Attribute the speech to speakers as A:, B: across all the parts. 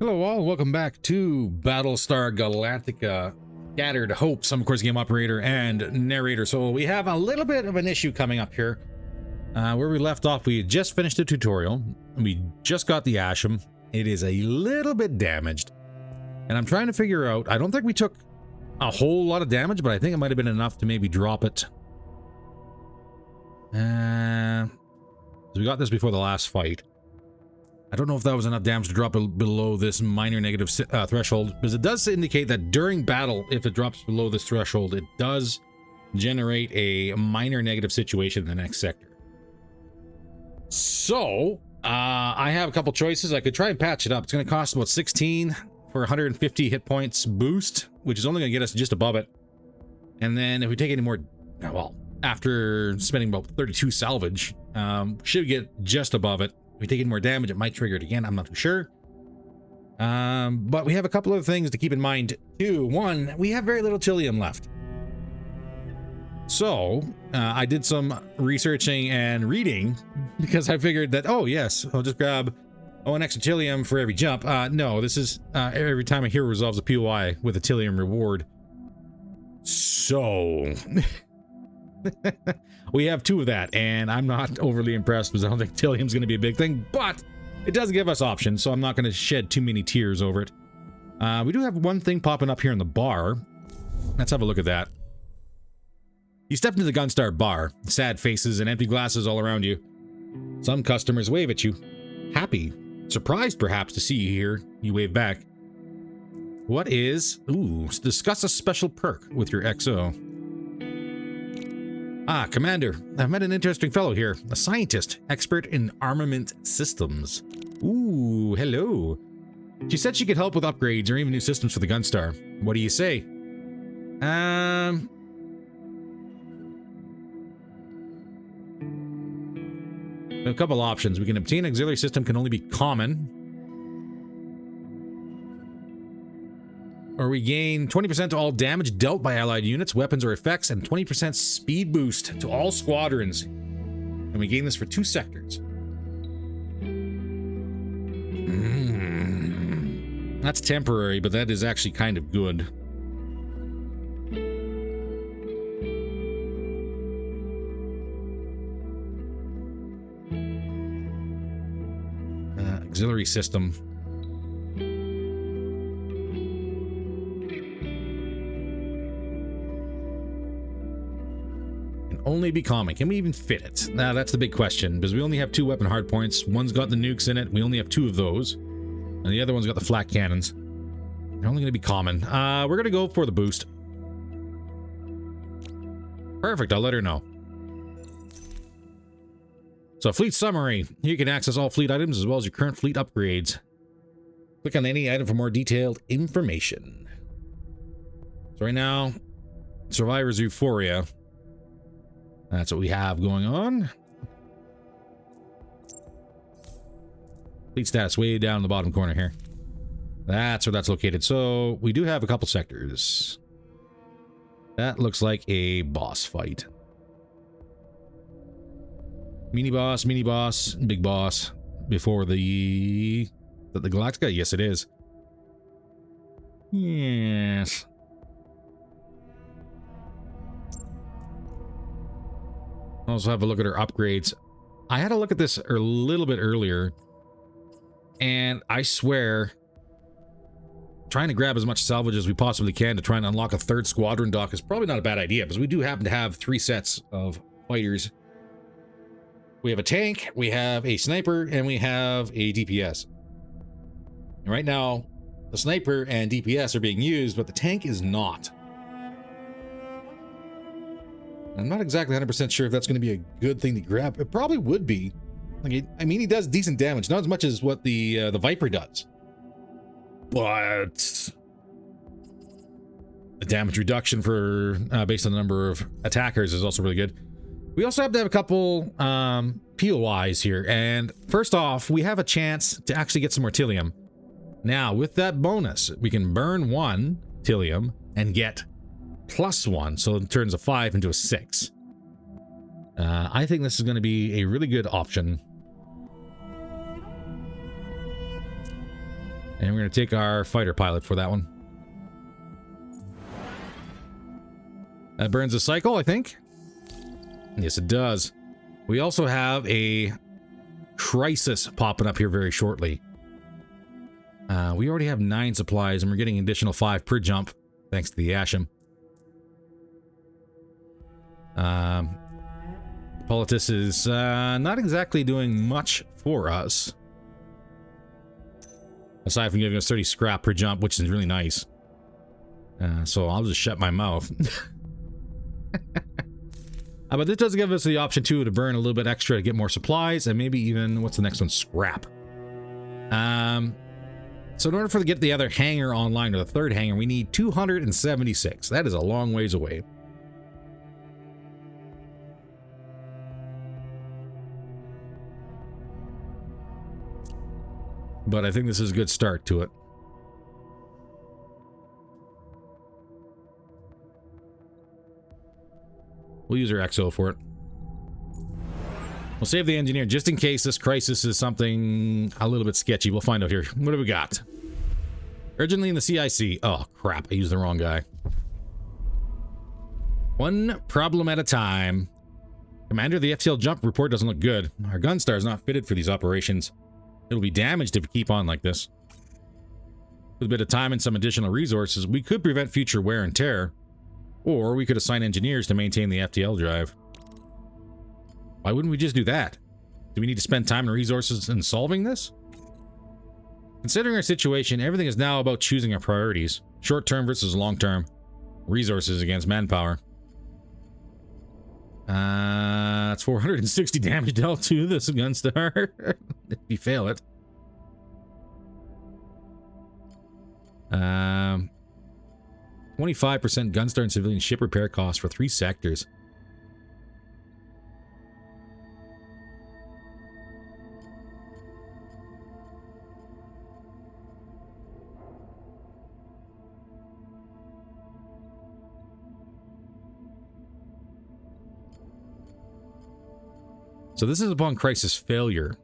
A: Hello all, welcome back to Battlestar Galactica. Scattered Hopes. I'm of course game operator and narrator. So we have a little bit of an issue coming up here. Where we left off, we just finished the tutorial. We just got the Asham. It is a little bit damaged. And I'm trying to figure out, I don't think we took a whole lot of damage, but I think it might have been enough to maybe drop it. So we got this before the last fight. I don't know if that was enough damage to drop it below this minor negative threshold, because it does indicate that during battle, if it drops below this threshold, it does generate a minor negative situation in the next sector. So, I have a couple choices. I could try and patch it up. It's going to cost about 16 for 150 hit points boost, which is only going to get us just above it. And then if we take any more, well, after spending about 32 salvage, should get just above it. If we take any more damage, it might trigger it again. I'm not too sure. But we have a couple of things to keep in mind too. One, we have very little Tilium left. So I did some researching and reading because I figured that, oh yes, I'll just grab an extra Tilium for every jump. No, this is every time a hero resolves a POI with a Tilium reward. So we have 2 of that, and I'm not overly impressed because I don't think Tilium's going to be a big thing, but it does give us options, so I'm not going to shed too many tears over it. We do have one thing popping up here in the bar. Let's have a look at that. You step into the Gunstar bar, sad faces and empty glasses all around you. Some customers wave at you. Happy, surprised perhaps to see you here, you wave back. What is... Ooh, discuss a special perk with your XO. Ah, Commander, I've met an interesting fellow here, a scientist, expert in armament systems. Ooh, hello. She said she could help with upgrades or even new systems for the Gunstar. What do you say? A couple options. We can obtain an auxiliary system, can only be common. Or we gain 20% to all damage dealt by allied units, weapons, or effects, and 20% speed boost to all squadrons. And we gain this for 2 sectors. That's temporary, but that is actually kind of good. Auxiliary system. Only be common. Can we even fit it? Now that's the big question, because we only have 2 weapon hardpoints. One's got the nukes in it. We only have 2 of those. And the other one's got the flat cannons. They're only going to be common. We're going to go for the boost. Perfect. I'll let her know. So fleet summary. You can access all fleet items as well as your current fleet upgrades. Click on any item for more detailed information. So right now, Survivor's Euphoria. That's what we have going on. Fleet stats way down in the bottom corner here. That's where that's located. So we do have a couple sectors. That looks like a boss fight. Mini boss, big boss. Before the Galactica? Yes, it is. Yes. Also have a look at her upgrades. I had a look at this a little bit earlier, and I swear, trying to grab as much salvage as we possibly can to try and unlock a 3rd squadron dock is probably not a bad idea, because we do happen to have 3 sets of fighters. We have a tank, we have a sniper, and we have a DPS. And right now, the sniper and DPS are being used, but the tank is not. I'm not exactly 100% sure if that's going to be a good thing to grab. It probably would be. Like, I mean, he does decent damage, not as much as what the Viper does, but the damage reduction for based on the number of attackers is also really good. We also have to have a couple POIs here, and first off, we have a chance to actually get some more Tilium. Now, with that bonus, we can burn 1 Tilium and get +1, so it turns a 5 into a 6. I think this is going to be a really good option. And we're going to take our fighter pilot for that one. That burns a cycle, I think. Yes, it does. We also have a crisis popping up here very shortly. We already have 9 supplies, and we're getting an additional 5 per jump, thanks to the Asham. Politis is not exactly doing much for us. Aside from giving us 30 scrap per jump, which is really nice. So I'll just shut my mouth. But this does give us the option, too, to burn a little bit extra to get more supplies, and maybe even, what's the next one? Scrap. So in order for to get the other hangar online, or the third hangar, we need 276. That is a long ways away. But I think this is a good start to it. We'll use our XO for it. We'll save the engineer just in case this crisis is something a little bit sketchy. We'll find out here. What do we got? Urgently in the CIC. Oh, crap. I used the wrong guy. One problem at a time. Commander, the FTL jump report doesn't look good. Our Gunstar is not fitted for these operations. It'll be damaged if we keep on like this. With a bit of time and some additional resources, we could prevent future wear and tear. Or we could assign engineers to maintain the FTL drive. Why wouldn't we just do that? Do we need to spend time and resources in solving this? Considering our situation, everything is now about choosing our priorities. Short-term versus long-term. Resources against manpower. It's 460 damage dealt to this Gunstar. If you fail it. 25% Gunstar and civilian ship repair costs for 3 sectors. So this is upon crisis failure.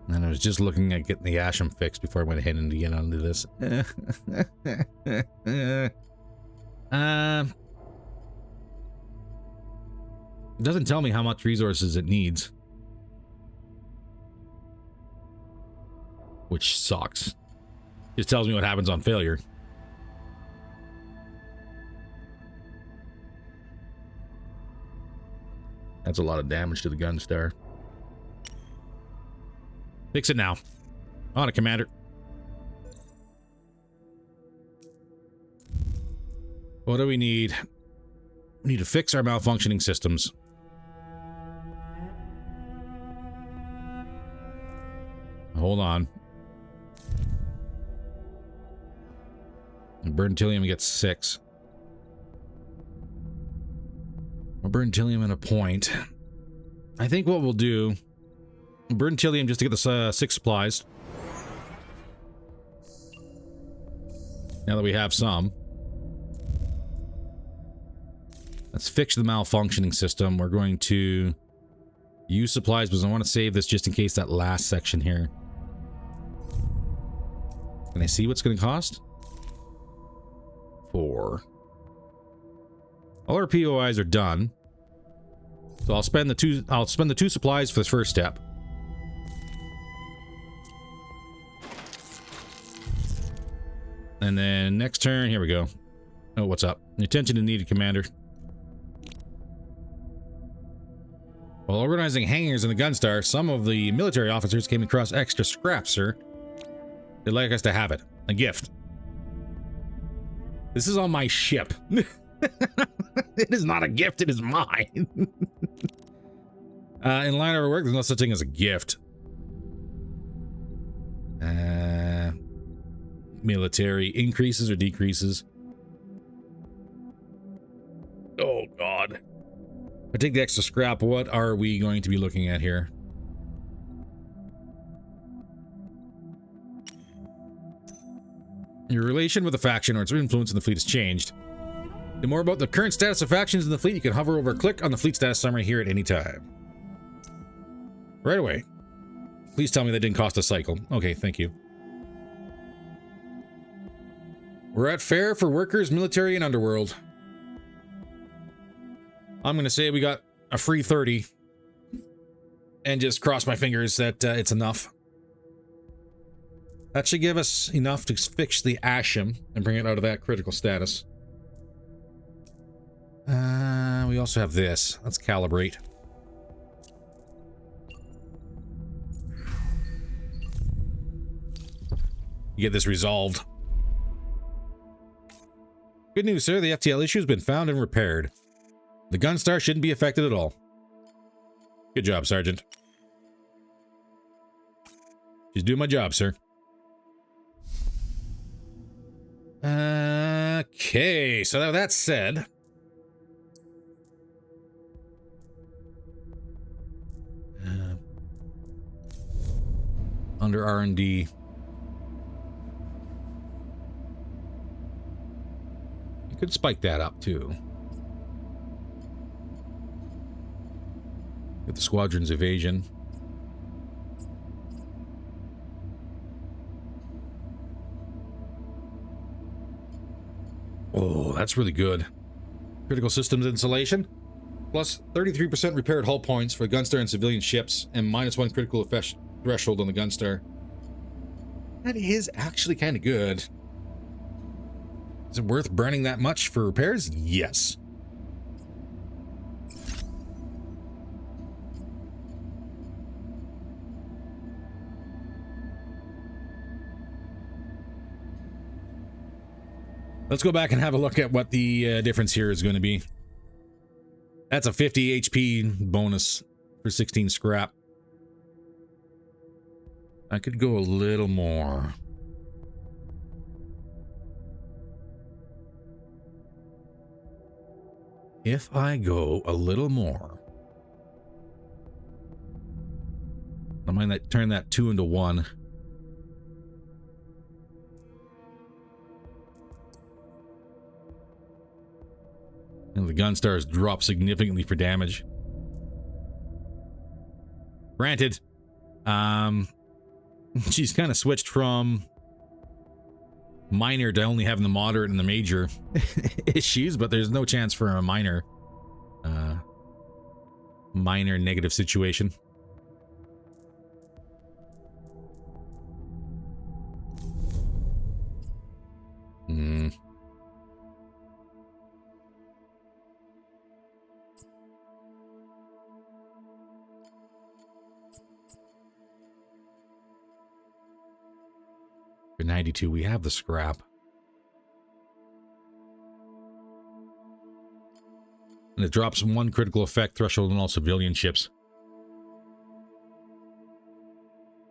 A: And I was just looking at getting the Asham fixed before I went ahead and get onto this. It doesn't tell me how much resources it needs. Which sucks. Just tells me what happens on failure. That's a lot of damage to the Gunstar. Fix it now. On it, Commander. What do we need? We need to fix our malfunctioning systems. Hold on. Bertilium gets 6. Or Bertilium and a point. I think what we'll do... Bertilium just to get the 6 supplies. Now that we have some. Let's fix the malfunctioning system. We're going to use supplies because I want to save this just in case that last section here. Can I see what's going to cost? 4. All our POIs are done. So I'll spend the 2 supplies for the first step. And then next turn, here we go. Oh, what's up? Attention to needed, Commander. While organizing hangars in the Gunstar, some of the military officers came across extra scrap, sir. They'd like us to have it. A gift. This is on my ship. It is not a gift, it is mine. In line of our work, there's no such thing as a gift. Military increases or decreases. Oh, God. I take the extra scrap. What are we going to be looking at here? Your relation with the faction or its influence in the fleet has changed. To more about the current status of factions in the fleet, you can hover over, click on the fleet status summary here at any time. Right away. Please tell me that didn't cost a cycle. Okay, thank you. We're at fair for workers, military, and underworld. I'm going to say we got a free 30. And just cross my fingers that it's enough. That should give us enough to fix the Asham and bring it out of that critical status. We also have this. Let's calibrate. Get this resolved. Good news, sir. The FTL issue has been found and repaired. The Gunstar shouldn't be affected at all. Good job, Sergeant. She's doing my job, sir. Okay, so that said... under R&D... you could spike that up, too. Get the squadron's evasion. Oh, that's really good. Critical systems insulation. Plus 33% repaired hull points for Gunstar and civilian ships, and -1 critical threshold on the Gunstar. That is actually kind of good. Is it worth burning that much for repairs? Yes. Let's go back and have a look at what the difference here is going to be. That's a 50 HP bonus for 16 scrap. I could go a little more. If I go a little more, I might turn that 2 into 1. And the Gunstars drop significantly for damage. Granted, she's kind of switched from minor to only having the moderate and the major issues, but there's no chance for a minor negative situation. For 92, we have the scrap. And it drops 1 critical effect threshold on all civilian ships.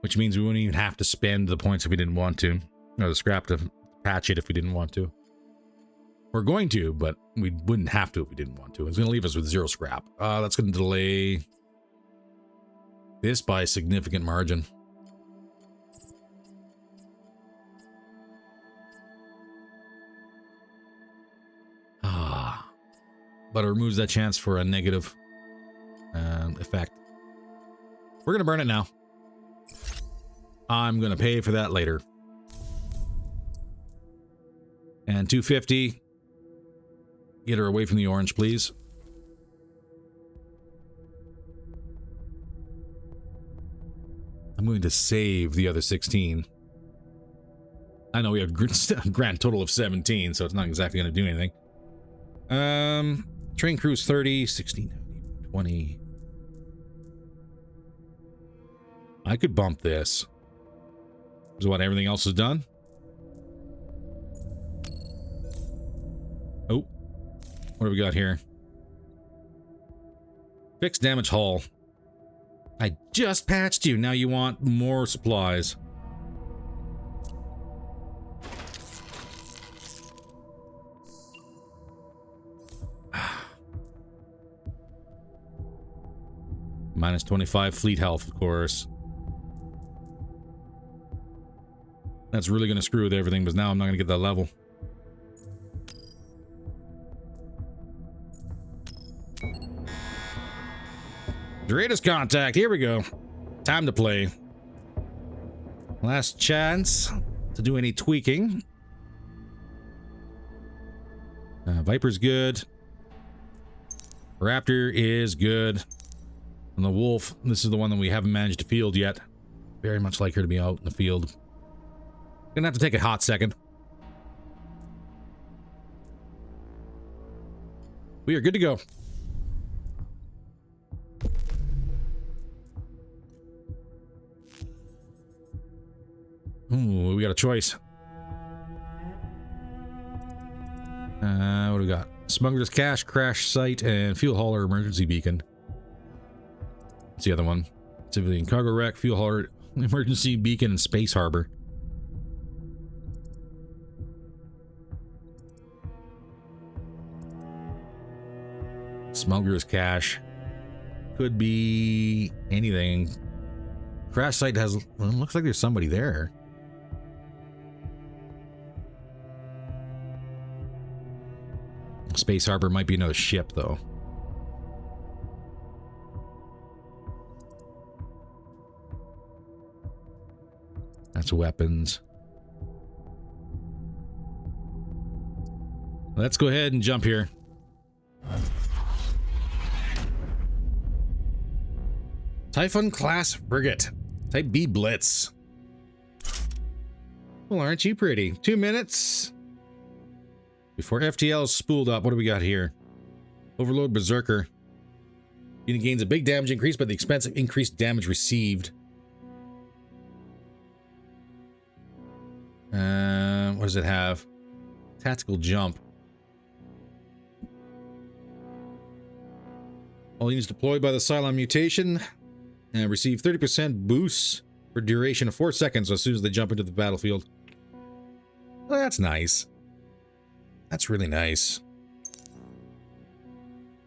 A: Which means we wouldn't even have to spend the points if we didn't want to. Or the scrap to patch it if we didn't want to. We're going to, but we wouldn't have to if we didn't want to. It's going to leave us with 0 scrap. That's going to delay this by a significant margin. But it removes that chance for a negative effect. We're going to burn it now. I'm going to pay for that later. And 250. Get her away from the orange, please. I'm going to save the other 16. I know we have a grand total of 17, so it's not exactly going to do anything. Train crews 30, 16, 20. I could bump this. Is what everything else is done? Oh. What do we got here? Fixed damage hull. I just patched you. Now you want more supplies. Minus 25 fleet health, of course. That's really going to screw with everything, because now I'm not going to get that level. Greatest contact. Here we go. Time to play. Last chance to do any tweaking. Viper's good. Raptor is good. And the Wolf, this is the one that we haven't managed to field yet. Very much like her to be out in the field. Gonna have to take a hot second. We are good to go. Ooh, we got a choice. What do we got? Smuggler's Cache, Crash Site, and Fuel Hauler Emergency Beacon. What's the other one? Civilian Cargo Wreck, Fuel Hauler Emergency Beacon, and Space Harbor. Smuggler's Cache. Could be anything. Crash Site has... Well, it looks like there's somebody there. Space Harbor might be another ship, though. That's weapons. Let's go ahead and jump here. Typhon class frigate. Type B Blitz. Well, aren't you pretty? 2 minutes. Before FTL is spooled up, what do we got here? Overload Berserker. Unit gains a big damage increase, but the expense of increased damage received. What does it have? Tactical Jump. All units deployed by the Cylon mutation receive 30% boosts for duration of 4 seconds as soon as they jump into the battlefield. Well, that's nice. That's really nice.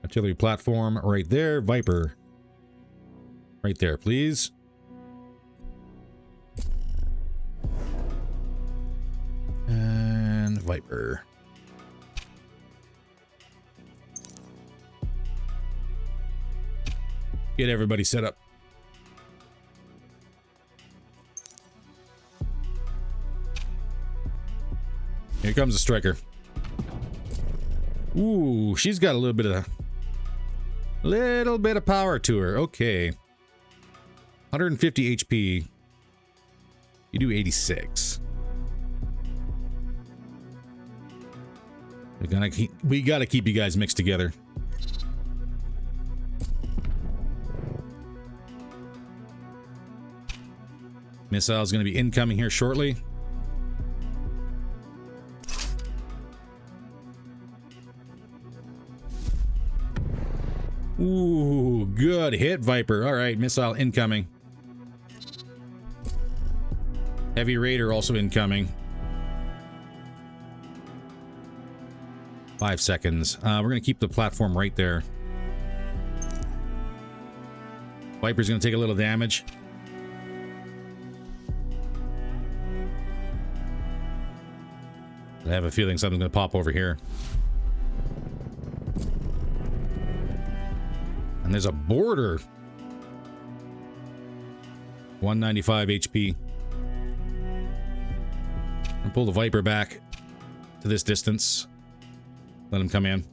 A: Artillery platform right there. Viper. Right there, please. And Viper. Get everybody set up. Here comes the striker. Ooh, she's got a little bit of power to her. Okay. 150 HP. You do 86. We gotta keep you guys mixed together. Missile's gonna be incoming here shortly. Ooh, good hit, Viper. All right, missile incoming. Heavy Raider also incoming. 5 seconds. We're going to keep the platform right there. Viper's going to take a little damage. I have a feeling something's going to pop over here. And there's a border. 195 HP. And pull the Viper back to this distance. Let him come in.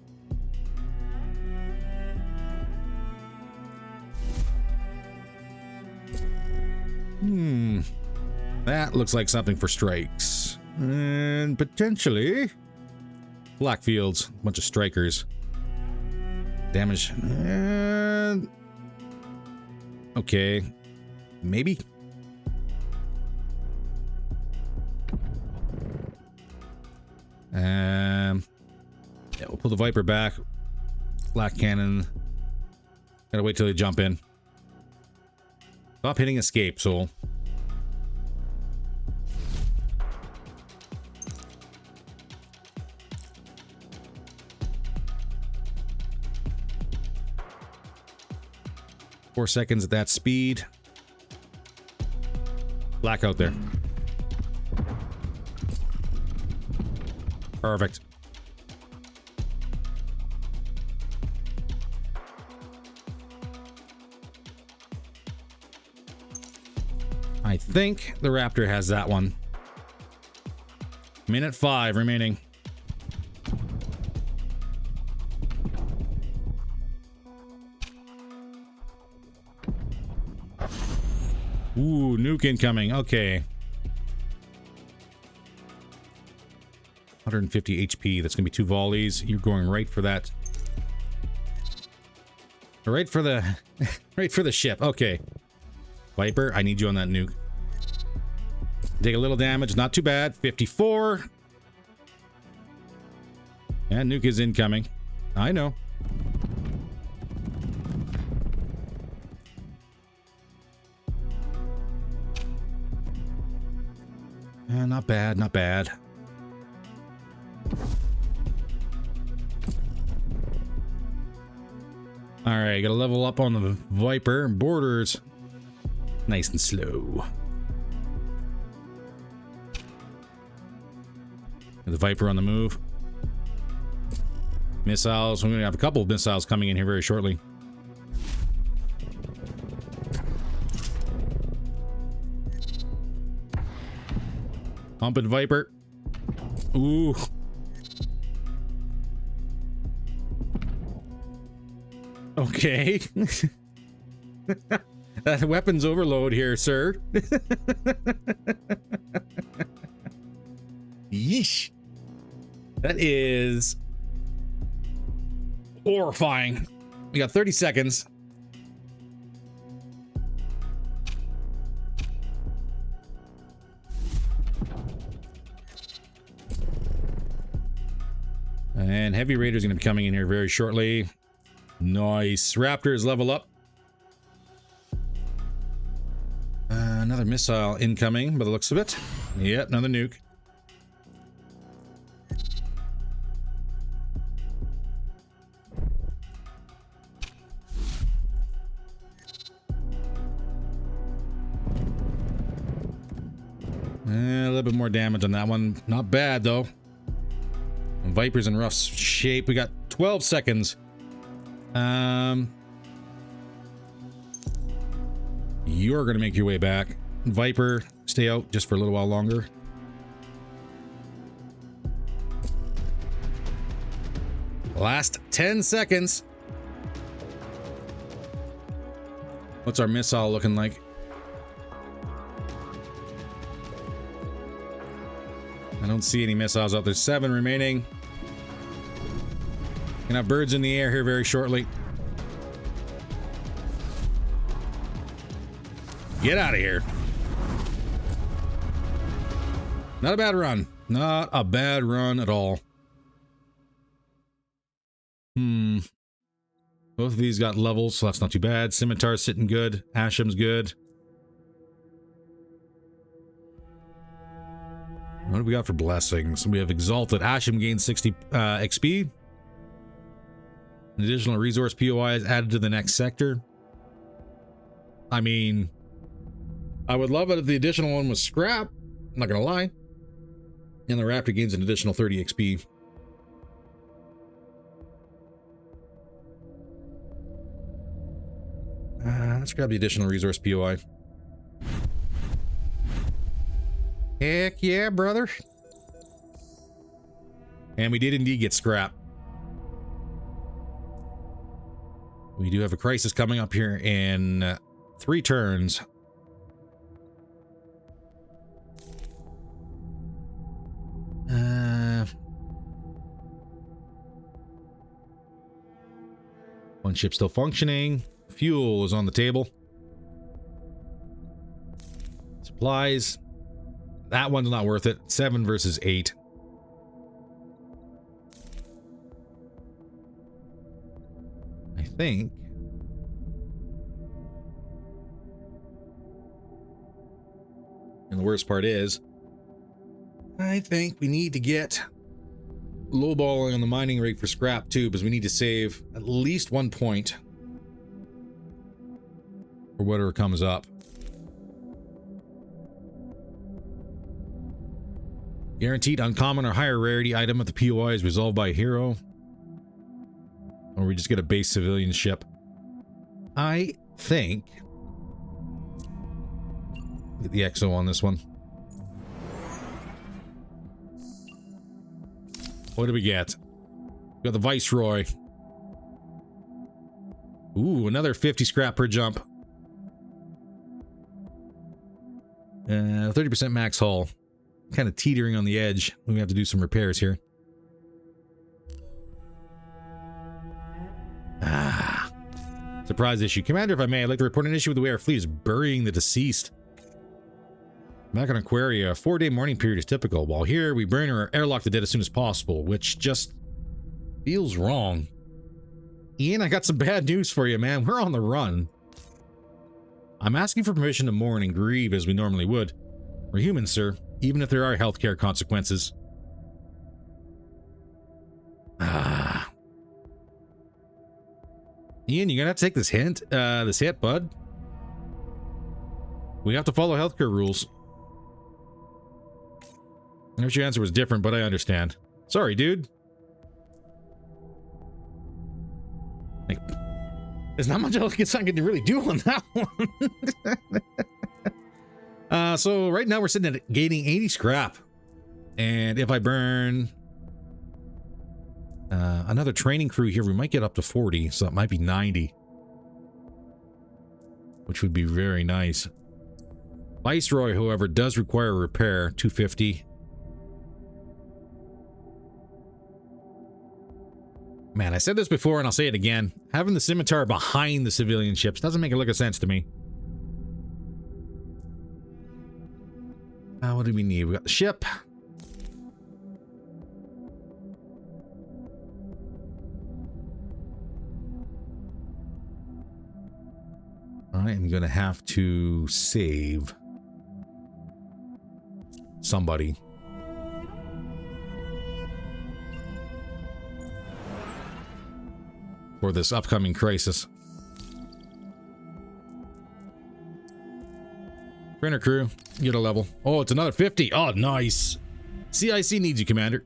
A: That looks like something for strikes. And potentially Blackfields. A bunch of strikers. Damage. Okay. Maybe. Yeah, we'll pull the Viper back. Black cannon. Gotta wait till they jump in. Stop hitting escape, Soul. Four seconds at that speed. Black out there. Perfect. I think the Raptor has that one. Minute 5 remaining. Ooh, nuke incoming. Okay. 150 HP. That's going to be 2 volleys. You're going right for that. Right for the right for the ship. Okay. Viper, I need you on that nuke. Take a little damage, not too bad. 54. And nuke is incoming. I know. Not bad, not bad. Alright, gotta level up on the Viper. Borders. Nice and slow. The Viper on the move. Missiles. We're gonna have a couple of missiles coming in here very shortly. Humping Viper. Ooh. Okay. That weapons overload here, sir. Yeesh. That is horrifying. We got 30 seconds. And Heavy Raider's going to be coming in here very shortly. Nice. Raptors level up. Another missile incoming by the looks of it. Yep, another nuke. A little bit more damage on that one. Not bad, though. Viper's in rough shape. We got 12 seconds. You're going to make your way back. Viper, stay out just for a little while longer. Last 10 seconds. What's our missile looking like? I don't see any missiles out there. 7 remaining. Gonna have birds in the air here very shortly. Get out of here. Not a bad run. Not a bad run at all. Both of these got levels, so that's not too bad. Scimitar's sitting good. Ashem's good. What do we got for blessings? We have Exalted. Ashem gains 60 XP. An additional resource POI is added to the next sector. I mean, I would love it if the additional one was scrap. I'm not gonna lie. And the Raptor gains an additional 30 XP. Let's grab the additional resource POI. Heck yeah, brother. And we did indeed get scrap. We do have a crisis coming up here in 3 turns. One ship still functioning. Fuel is on the table. Supplies. That one's not worth it. 7 versus 8. I think. And the worst part is, I think we need to get lowballing on the mining rig for scrap too, because we need to save at least 1 point for whatever comes up. Guaranteed uncommon or higher rarity item at the POI is resolved by a hero. Or we just get a base civilian ship. I think Get the XO on this one. What do we get? We got the Viceroy. Ooh, another 50 scrap per jump. 30% max hull. Kind of teetering on the edge. We have to do some repairs here. Surprise issue. Commander, if I may, I'd like to report an issue with the way our fleet is burying the deceased. Back on Aquaria, a 4-day mourning period is typical, while here we burn or airlock the dead as soon as possible, which just feels wrong. Ian, I got some bad news for you, man. We're on the run. I'm asking for permission to mourn and grieve as we normally would. We're human, sir, even if there are healthcare consequences. Ian, you're gonna have to take this hint, bud. We have to follow healthcare rules. I wish your answer was different, but I understand. Sorry, dude. Like, there's not much else I can really do on that one. So right now we're sitting at gaining 80 scrap. And if I burn another training crew here, we might get up to 40, so it might be 90. Which would be very nice. Viceroy, however, does require repair, 250. Man, I said this before and I'll say it again. Having the scimitar behind the civilian ships doesn't make a lick of sense to me. What do we need? We got the ship. I am going to have to save somebody. For this upcoming crisis. Printer crew, get a level. Oh, it's another 50. Oh, nice. CIC needs you, Commander.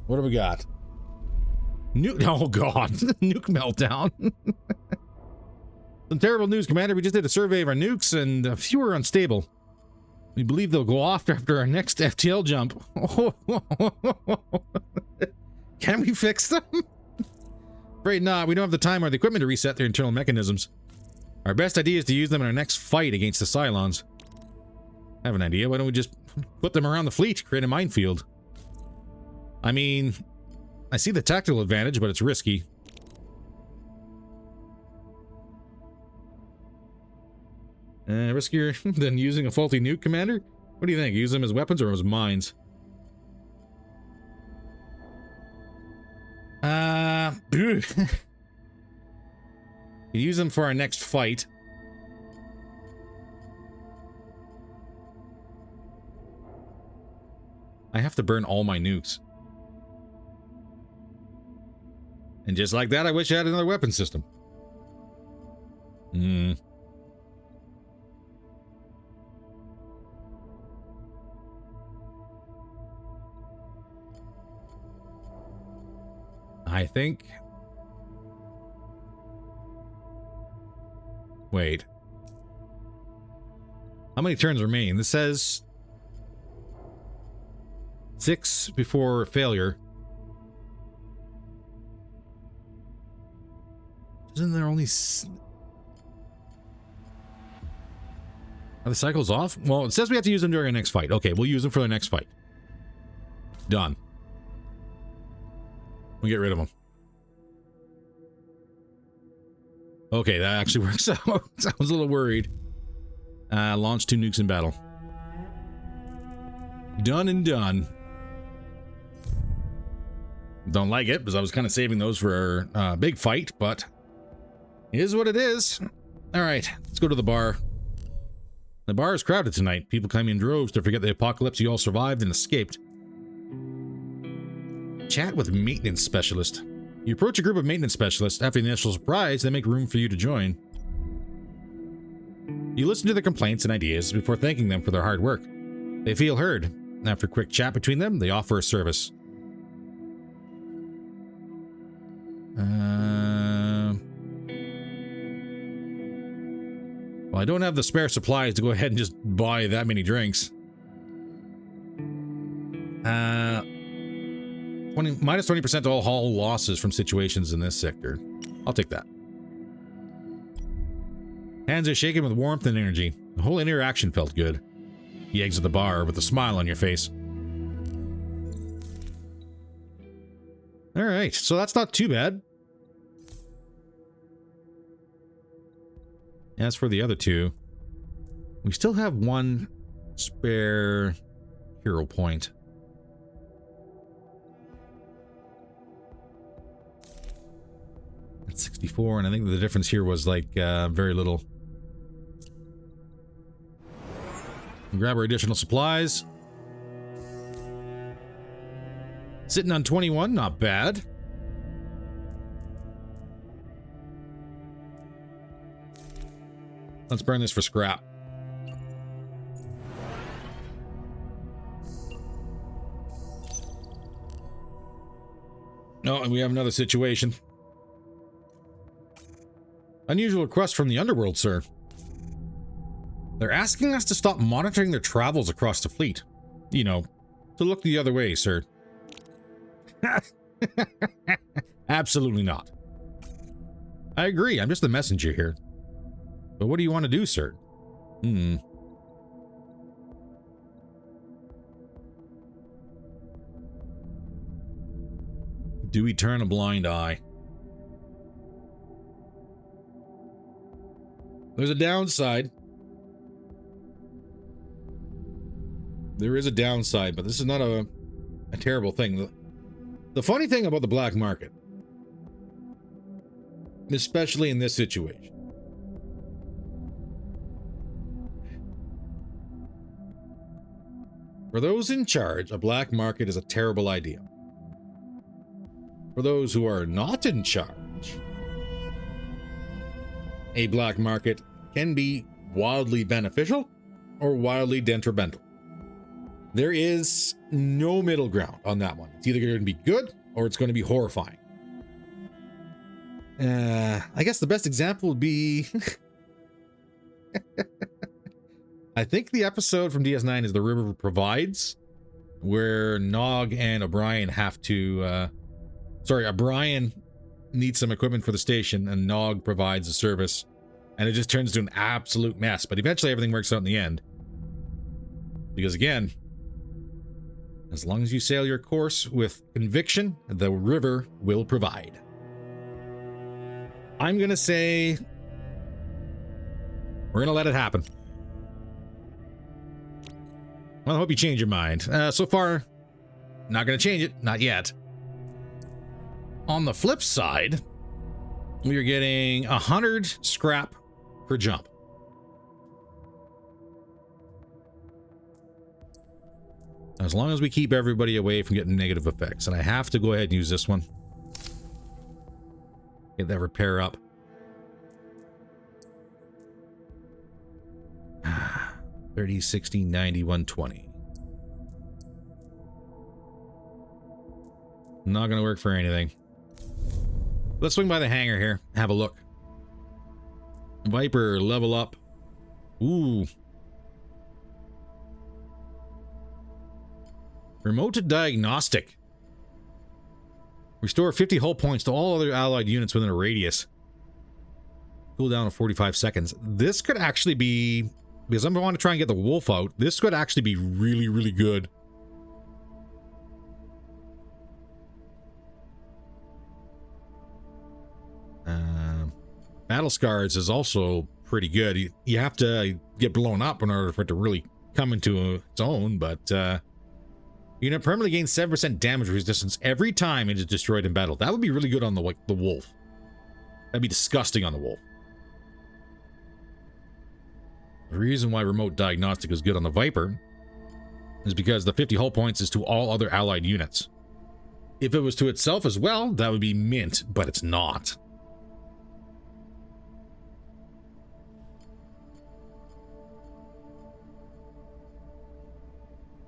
A: What do we got? Nuke. Oh, God. Nuke meltdown. Some terrible news, Commander. We just did a survey of our nukes, and a few are unstable. We believe they'll go off after our next FTL jump. Can we fix them? Afraid not. We don't have the time or the equipment to reset their internal mechanisms. Our best idea is to use them in our next fight against the Cylons. I have an idea. Why don't we just put them around the fleet, create a minefield? I mean, I see the tactical advantage, but it's risky. Riskier than using a faulty nuke, Commander? What do you think? Use them as weapons or as mines? Use them for our next fight. I have to burn all my nukes. And just like that, I wish I had another weapon system. I think... Wait. How many turns remain? This says... 6 before failure. Isn't there only... Are the cycles off? Well, it says we have to use them during our next fight. Okay, we'll use them for the next fight. Done. We get rid of them. Okay, that actually works out. I was a little worried. Launch 2 nukes in battle. Done and done. Don't like it, because I was kind of saving those for our big fight, but it is what it is. Alright, let's go to the bar. The bar is crowded tonight. People come in droves to forget the apocalypse you all survived and escaped. Chat with maintenance specialist. You approach a group of maintenance specialists. After the initial surprise, they make room for you to join. You listen to their complaints and ideas before thanking them for their hard work. They feel heard. After a quick chat between them, they offer a service. Well, I don't have the spare supplies to go ahead and just buy that many drinks. Minus 20% to all hull losses from situations in this sector. I'll take that. Hands are shaking with warmth and energy. The whole interaction felt good. You exit the bar with a smile on your face. Alright, so that's not too bad. As for the other two, we still have one spare hero point. That's 64, and I think the difference here was like very little. Grab our additional supplies. Sitting on 21, not bad. Let's burn this for scrap. Oh, and we have another situation. Unusual request from the underworld, sir. They're asking us to stop monitoring their travels across the fleet. You know, to look the other way, sir. Absolutely not. I agree, I'm just the messenger here. But what do you want to do, sir? Do we turn a blind eye? There's a downside. There is a downside, but this is not a terrible thing. The funny thing about the black market, especially in this situation, for those in charge, a black market is a terrible idea. For those who are not in charge, a black market can be wildly beneficial or wildly detrimental. There is no middle ground on that one. It's either going to be good or it's going to be horrifying. I guess the best example would be... I think the episode from DS9 is The River Provides, where Nog and O'Brien have to... O'Brien needs some equipment for the station and Nog provides the service. And it just turns to an absolute mess. But eventually everything works out in the end. Because again... as long as you sail your course with conviction, the river will provide. I'm going to say we're going to let it happen. Well, I hope you change your mind. So far, not going to change it. Not yet. On the flip side, we are getting 100 scrap per jump. As long as we keep everybody away from getting negative effects. And I have to go ahead and use this one. Get that repair up. 30, 60, 90, 120. Not going to work for anything. Let's swing by the hangar here. Have a look. Viper, level up. Ooh. Remote diagnostic. Restore 50 hull points to all other allied units within a radius. Cooldown of 45 seconds. This could actually be, because I want to try and get the wolf out, this could actually be really, really good. Battle Scars is also pretty good. You have to get blown up in order for it to really come into its own, but unit permanently gains 7% damage resistance every time it is destroyed in battle. That would be really good on the wolf. That'd be disgusting on the wolf. The reason why remote diagnostic is good on the Viper is because the 50 hull points is to all other allied units. If it was to itself as well, that would be mint, but it's not.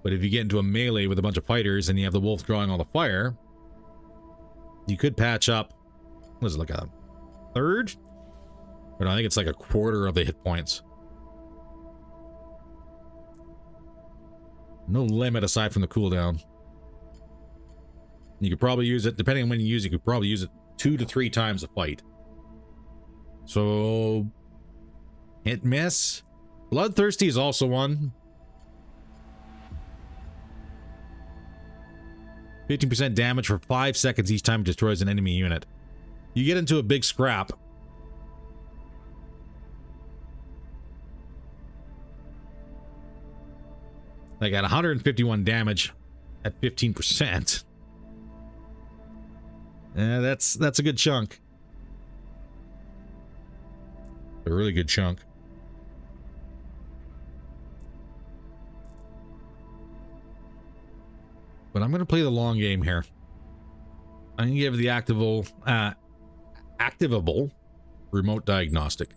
A: But if you get into a melee with a bunch of fighters and you have the wolf drawing all the fire, you could patch up, what is it, like a third? Or no, I think it's like a quarter of the hit points. No limit aside from the cooldown. You could probably use it, depending on when you use it, you could probably use it 2 to 3 times a fight. So, hit miss. Bloodthirsty is also one. 15% damage for 5 seconds each time it destroys an enemy unit. You get into a big scrap. Like at 151 damage at 15%. That's a good chunk. A really good chunk. But I'm going to play the long game here. I'm going to give the activable remote diagnostic.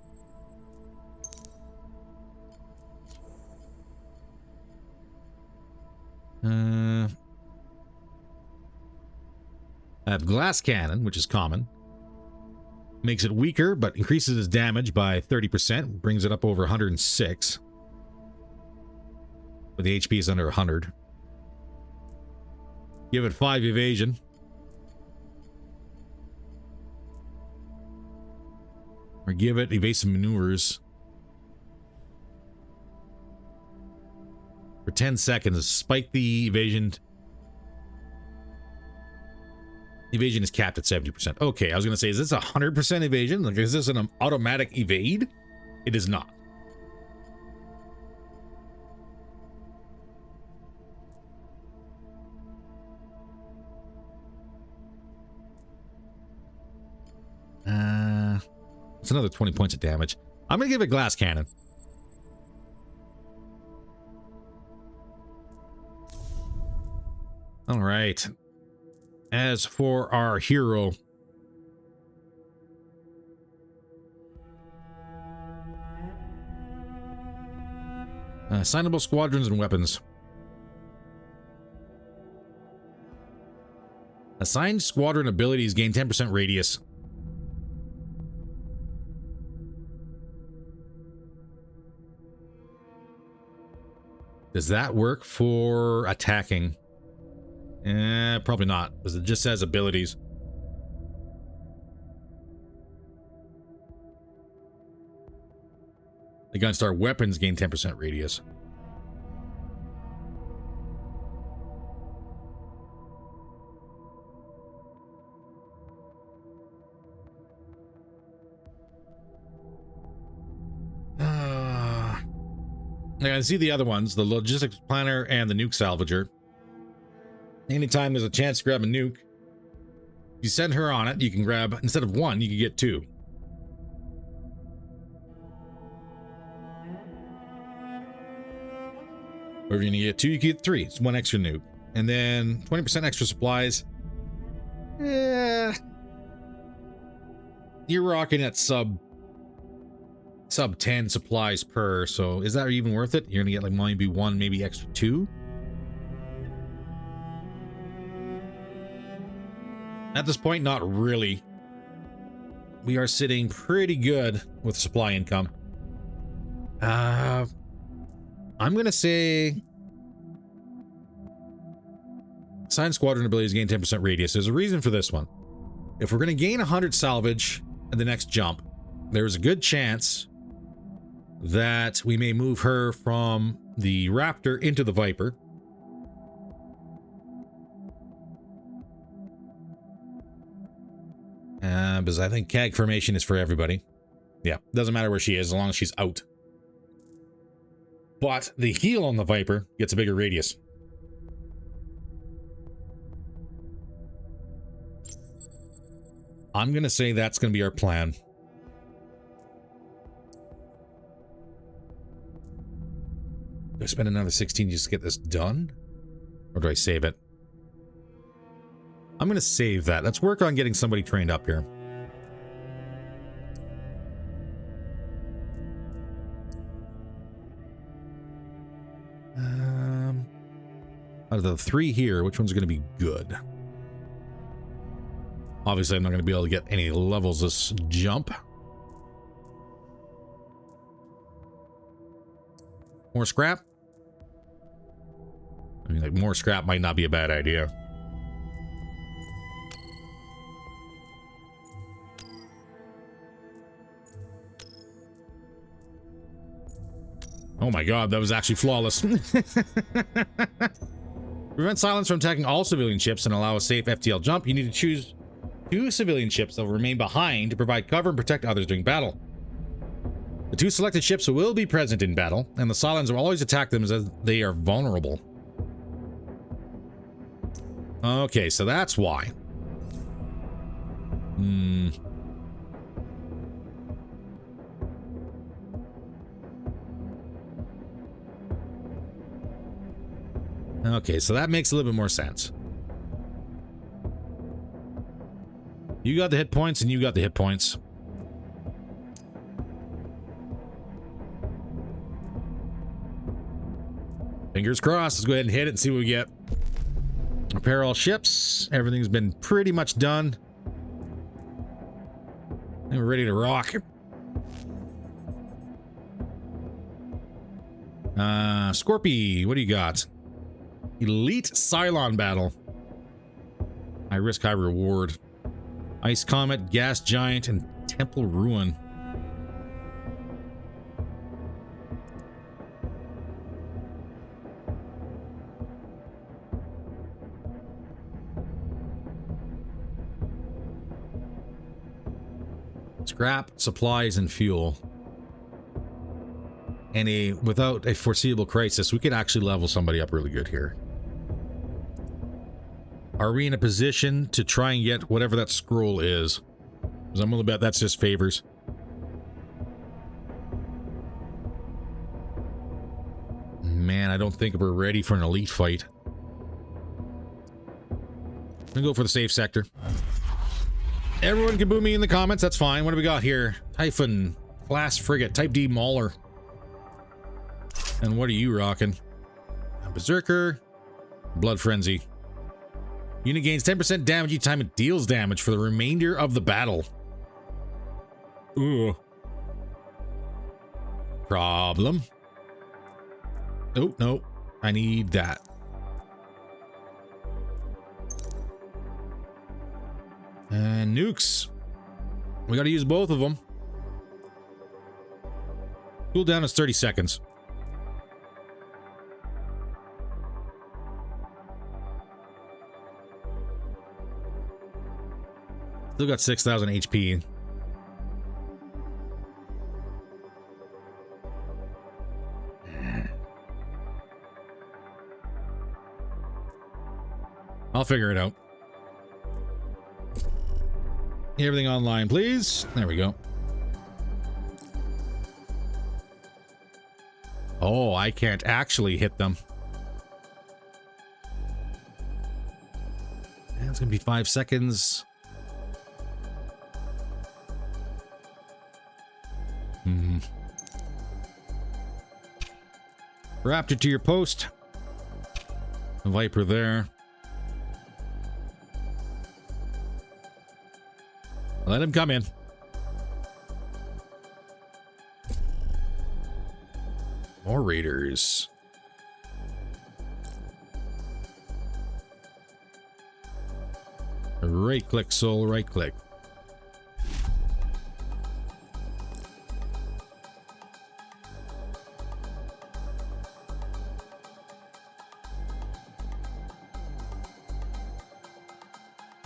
A: I have glass cannon, which is common. Makes it weaker, but increases its damage by 30%. Brings it up over 106. But the HP is under 100. Give it 5 evasion. Or give it evasive maneuvers. For 10 seconds, spike the evasion. Evasion is capped at 70%. Okay, I was going to say, is this 100% evasion? Like, is this an automatic evade? It is not. It's another 20 points of damage. I'm going to give it glass cannon. All right. As for our hero, assignable squadrons and weapons. Assigned squadron abilities gain 10% radius. Does that work for attacking? Probably not, because it just says abilities. The Gunstar weapons gain 10% radius. I see the other ones, the logistics planner and the nuke salvager. Anytime there's a chance to grab a nuke, you send her on it, you can grab, instead of 1, you can get 2. Or if you're gonna get 2, you can get 3. It's 1 extra nuke. And then 20% extra supplies. You're rocking at sub 10 supplies per, so is that even worth it? You're gonna get like maybe 1, maybe extra 2. At this point, not really. We are sitting pretty good with supply income. I'm gonna say assigned squadron abilities gain 10% radius. There's a reason for this one. If we're gonna gain 100 salvage in the next jump, there's a good chance that we may move her from the Raptor into the Viper. Because I think CAG formation is for everybody. Yeah, doesn't matter where she is as long as she's out. But the heal on the Viper gets a bigger radius. I'm going to say that's going to be our plan. Do I spend another 16 just to get this done? Or do I save it? I'm going to save that. Let's work on getting somebody trained up here. Out of the 3 here, which one's going to be good? Obviously, I'm not going to be able to get any levels this jump. More scrap. I mean, like, more scrap might not be a bad idea. Oh my god, that was actually flawless. Prevent Cylons from attacking all civilian ships and allow a safe FTL jump. You need to choose 2 civilian ships that will remain behind to provide cover and protect others during battle. The 2 selected ships will be present in battle, and the Cylons will always attack them as they are vulnerable. Okay, so that's why. Okay, so that makes a little bit more sense. You got the hit points, and you got the hit points. Fingers crossed. Let's go ahead and hit it and see what we get. Repair all ships. Everything's been pretty much done. I think we're ready to rock. Scorpy, what do you got? Elite Cylon battle. High risk, high reward. Ice Comet, Gas Giant, and Temple Ruin. Scrap, supplies, and fuel. And without a foreseeable crisis, we could actually level somebody up really good here. Are we in a position to try and get whatever that scroll is? Because I'm willing to bet that's just favors. Man, I don't think we're ready for an elite fight. I'm gonna go for the safe sector. Everyone can boo me in the comments, that's fine. What do we got here? Typhon, class frigate, type D Mauler. And what are you rocking? Berserker, Blood Frenzy. Unit gains 10% damage each time it deals damage for the remainder of the battle. Ooh. Problem. Oh, no. I need that. And nukes. We gotta use both of them. Cooldown is 30 seconds. Still got 6,000 HP. I'll figure it out. Everything online, please. There we go. Oh, I can't actually hit them. Yeah, it's gonna be 5 seconds. Raptor to your post. Viper there. Let him come in. More raiders. Right click, soul, right click.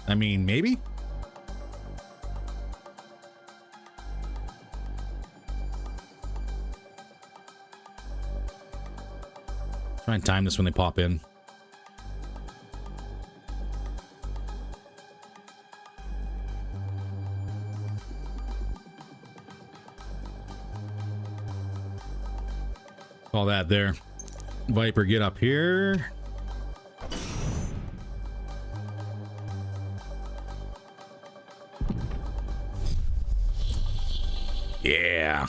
A: I mean, maybe? Try and time this when they pop in. All that there. Viper, get up here. Yeah.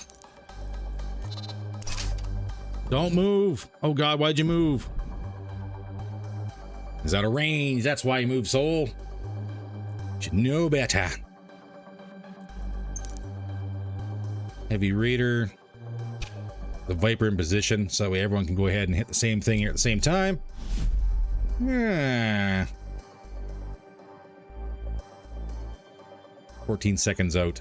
A: Don't move. Oh god, why'd you move? Is that a range? That's why you moved, soul. Should know better. Heavy raider. The Viper in position, so that way everyone can go ahead and hit the same thing here at the same time. Yeah. 14 seconds out.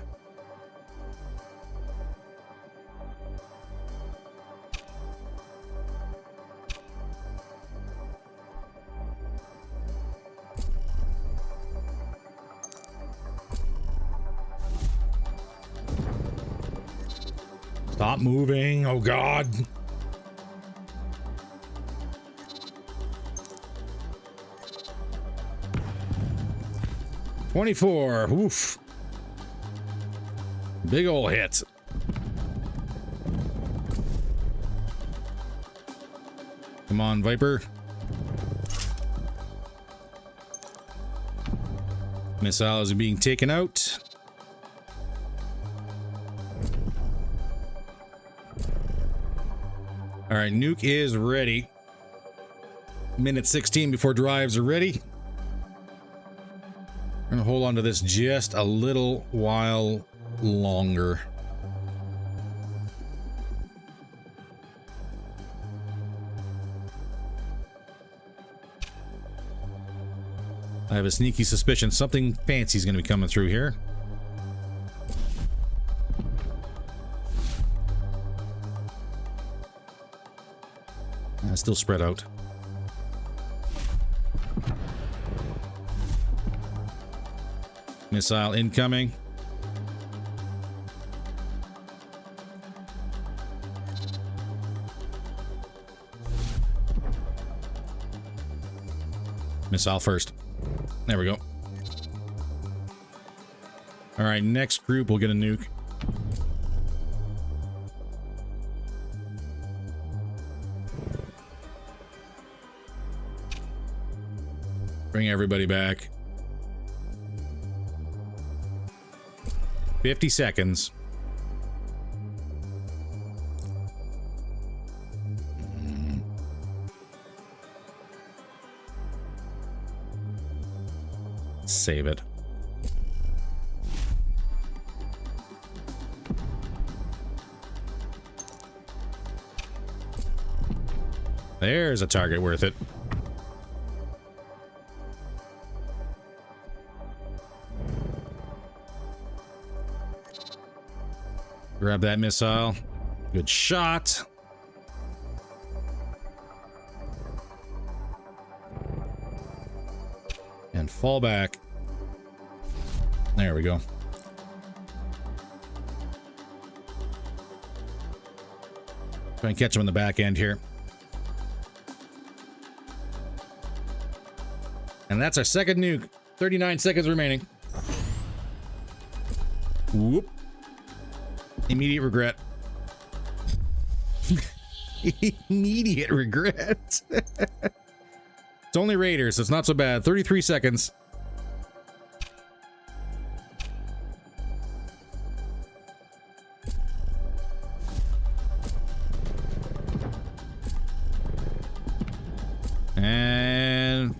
A: Stop moving. Oh, God. $24. Oof. Big ol' hit. Come on, Viper. Missiles are being taken out. All right, nuke is ready. Minute 16 before drives are ready. I'm gonna hold on to this just a little while longer. I have a sneaky suspicion something fancy is going to be coming through here. Still spread out. Missile incoming. Missile first. There we go. All right, next group will get a nuke. Bring everybody back. 50 seconds. Save it. There's a target worth it. Grab that missile. Good shot. And fall back. There we go. Try and catch him on the back end here. And that's our second nuke. 39 seconds remaining. Whoop. Immediate regret. Immediate regret. It's only Raiders, so it's not so bad. 33 seconds. And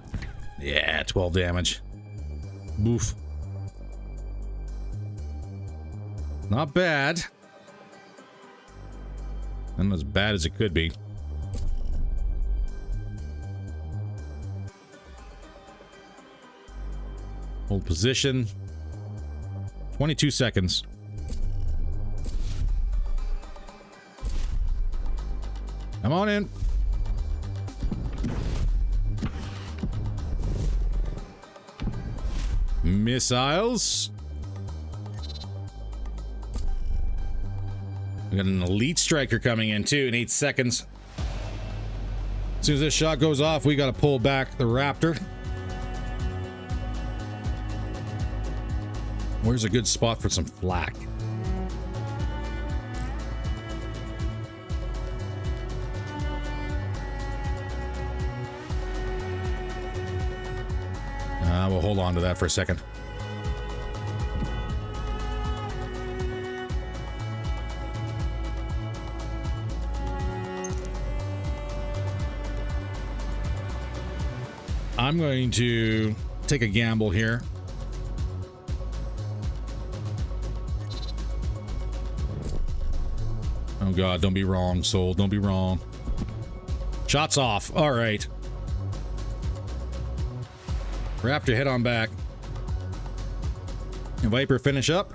A: yeah, 12 damage. Boof. Not bad. Not as bad as it could be. Hold position. 22 seconds. Come on in. Missiles. We got an elite striker coming in too in 8 seconds. As soon as this shot goes off, we got to pull back the Raptor. Where's a good spot for some flak? We'll hold on to that for a second. I'm going to take a gamble here. Oh God, don't be wrong, soul. Don't be wrong. Shots off. All right. Raptor, head on back. And Viper, finish up.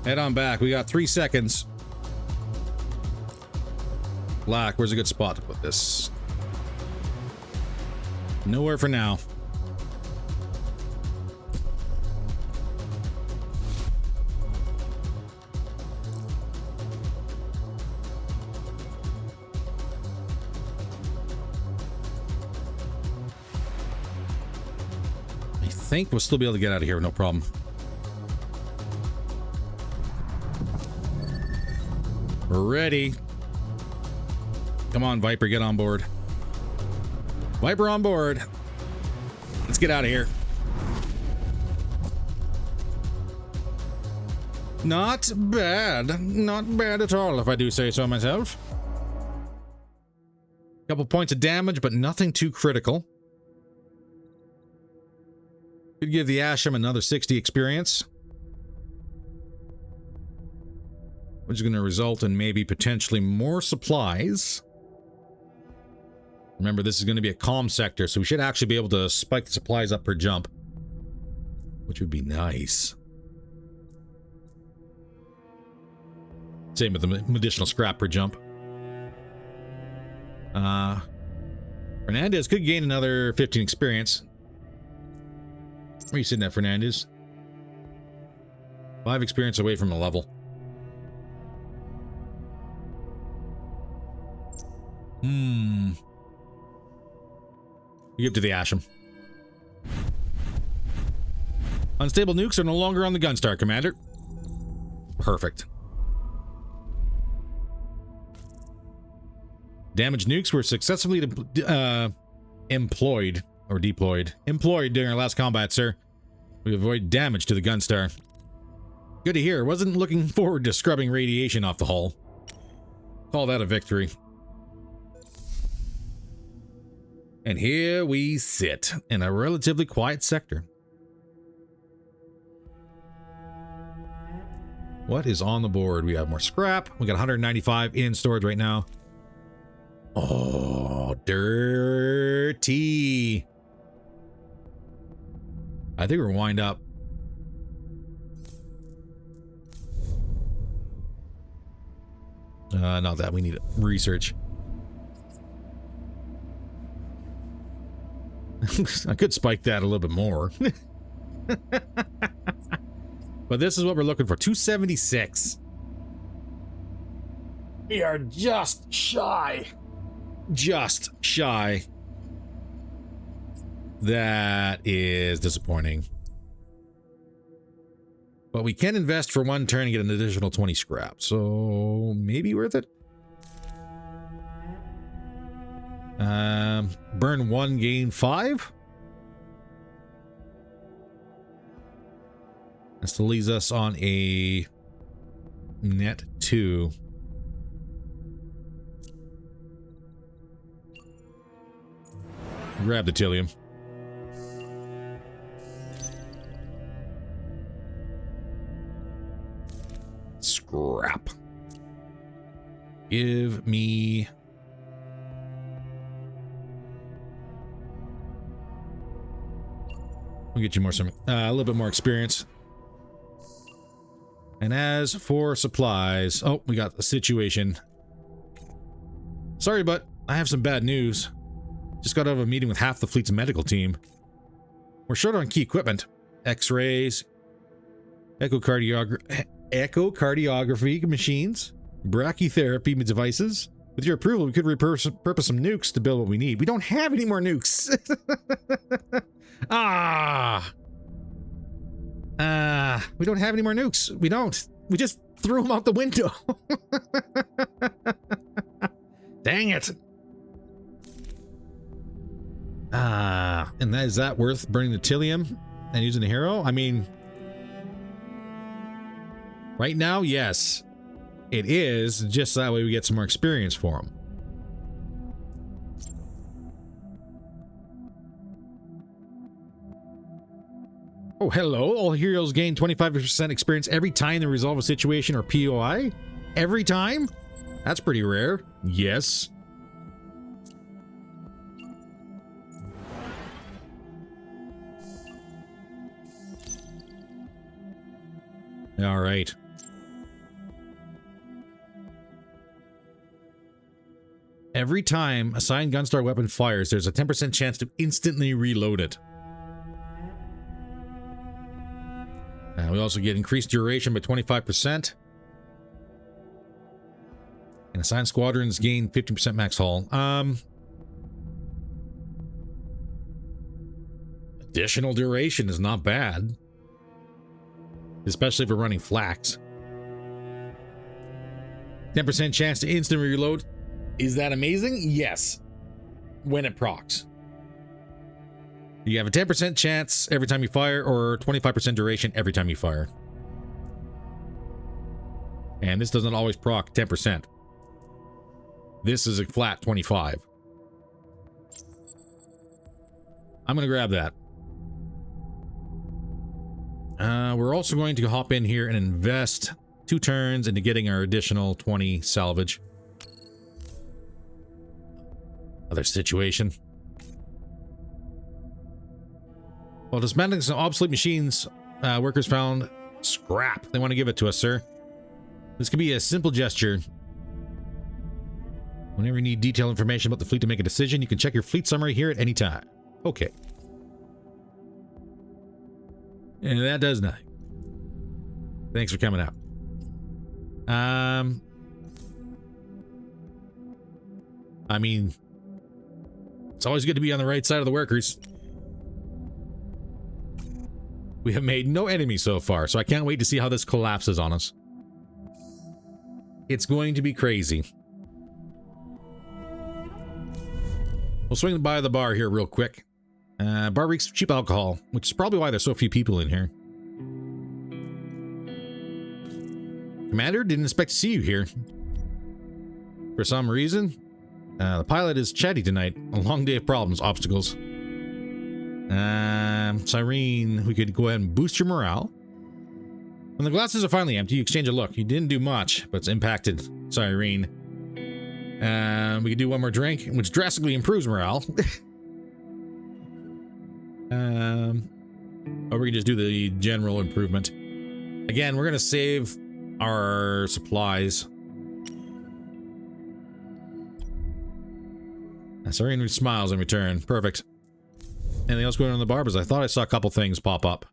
A: Head on back. We got 3 seconds. Black, where's a good spot to put this? Nowhere for now. I think we'll still be able to get out of here, no problem. We're ready. Come on, Viper, get on board. Viper on board. Let's get out of here. Not bad. Not bad at all, if I do say so myself. Couple points of damage, but nothing too critical. Could give the Asham another 60 experience, which is going to result in maybe potentially more supplies. Remember, this is going to be a calm sector, so we should actually be able to spike the supplies up per jump, which would be nice. Same with the additional scrap per jump. Fernandez could gain another 15 experience. Where are you sitting at, Fernandez? 5 experience away from a level. You give to the Asham. Unstable nukes are no longer on the Gunstar, Commander. Perfect. Damaged nukes were successfully employed during our last combat, sir. We avoid damage to the Gunstar. Good to hear. Wasn't looking forward to scrubbing radiation off the hull. Call that a victory. And here we sit in a relatively quiet sector. What is on the board? We have more scrap. We got 195 in storage right now. Oh, dirty. I think we're wind up. Not that. We need research. I could spike that a little bit more. But this is what we're looking for. 276. We are just shy. Just shy. That is disappointing. But we can invest for 1 turn and get an additional 20 scrap. So maybe worth it. Burn 1, gain 5. That still leaves us on a net 2. Grab the Tilium. Scrap. Give me... We'll get you more a little bit more experience. And as for supplies, oh, we got a situation. Sorry, but I have some bad news. Just got out of a meeting with half the fleet's medical team. We're short on key equipment. X-rays, echocardiography machines, brachytherapy devices. With your approval, we could repurpose some nukes to build what we need. We don't have any more nukes. We don't have any more nukes. We don't. We just threw them out the window. Dang it. And is that worth burning the Tilium and using the hero? I mean, right now, yes, it is. Just that way we get some more experience for him. Oh, hello. All heroes gain 25% experience every time they resolve a situation or POI. Every time? That's pretty rare. Yes. All right. Every time a Cyan Gunstar weapon fires, there's a 10% chance to instantly reload it. We also get increased duration by 25%. And assigned squadrons gain 50% max hull. Additional duration is not bad. Especially if we're running flax. 10% chance to instantly reload. Is that amazing? Yes. When it procs. You have a 10% chance every time you fire, or 25% duration every time you fire. And this doesn't always proc 10%. This is a flat 25. I'm going to grab that. We're also going to hop in here and invest 2 turns into getting our additional 20 salvage. Other situation. While dismantling some obsolete machines, workers found scrap. They want to give it to us, sir. This could be a simple gesture. Whenever you need detailed information about the fleet to make a decision, you can check your fleet summary here at any time. Okay. And that does nothing. Thanks for coming out. I mean, it's always good to be on the right side of the workers. We have made no enemies so far, so I can't wait to see how this collapses on us. It's going to be crazy. We'll swing by the bar here real quick. Bar reeks of cheap alcohol, which is probably why there's so few people in here. Commander, didn't expect to see you here. For some reason, the pilot is chatty tonight. A long day of problems, obstacles. Cyrene, we could go ahead and boost your morale. When the glasses are finally empty, you exchange a look. You didn't do much, but it's impacted Cyrene. We could do one more drink, which drastically improves morale. Or we can just do the general improvement. Again, we're going to save our supplies. Cyrene smiles in return. Perfect. Anything else going on in the bar? Because I thought I saw a couple things pop up.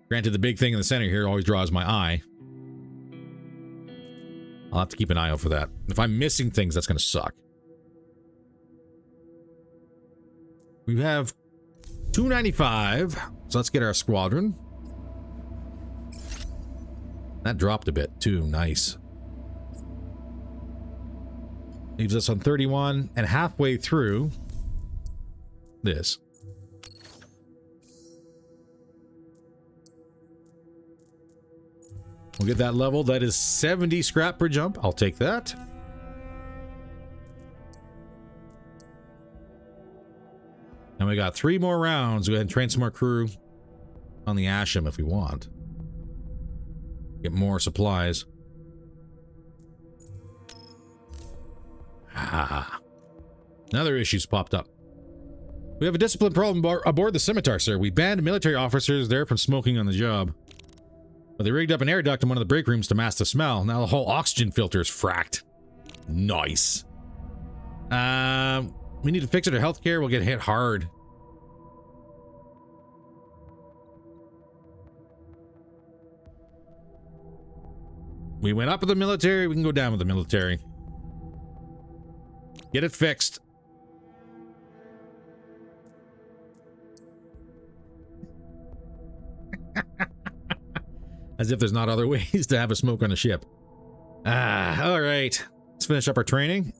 A: Granted, the big thing in the center here always draws my eye. I'll have to keep an eye out for that. If I'm missing things, that's going to suck. We have 295. So let's get our squadron. That dropped a bit too. Nice. Leaves us on 31 and halfway through this. We'll get that level. That is 70 scrap per jump. I'll take that. And we got 3 more rounds. Go ahead and train some more crew on the Asham if we want. Get more supplies. Another issue's popped up. We have a discipline problem aboard the Scimitar, sir. We banned military officers there from smoking on the job. But they rigged up an air duct in one of the break rooms to mask the smell. Now the whole oxygen filter is fracked. Nice. We need to fix it or healthcare. We'll get hit hard. We went up with the military. We can go down with the military. Get it fixed. As if there's not other ways to have a smoke on a ship. All right. Let's finish up our training.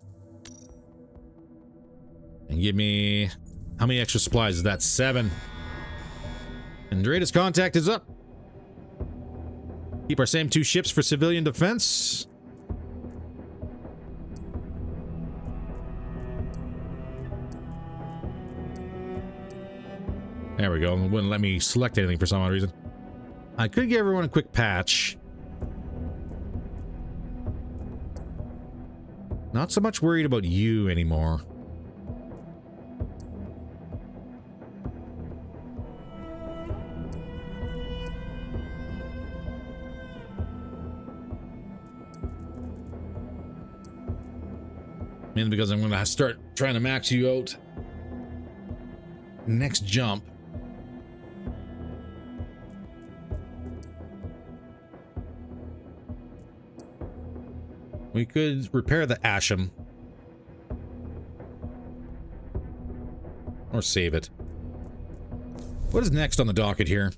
A: And give me... How many extra supplies is that? 7. And Dreda's contact is up. Keep our same 2 ships for civilian defense. There we go. It wouldn't let me select anything for some odd reason. I could give everyone a quick patch. Not so much worried about you anymore. Mainly because I'm going to start trying to max you out. Next jump. We could repair the Asham. Or save it. What is next on the docket here?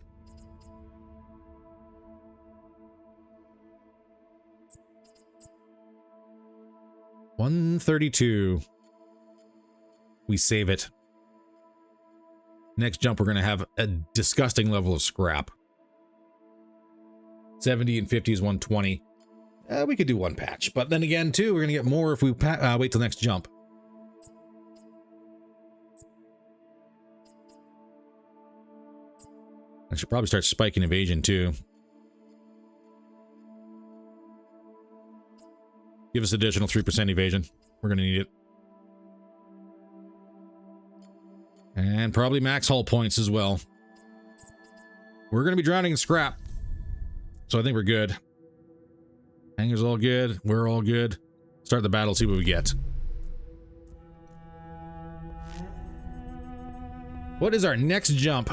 A: $132. We save it. Next jump, we're going to have a disgusting level of scrap. 70 and 50 is 120. We could do one patch, but then again, too, we're going to get more if we wait till next jump. I should probably start spiking evasion, too. Give us additional 3% evasion. We're going to need it. And probably max hull points as well. We're going to be drowning in scrap. So I think we're good. Hangar's all good. We're all good. Start the battle, see what we get. What is our next jump?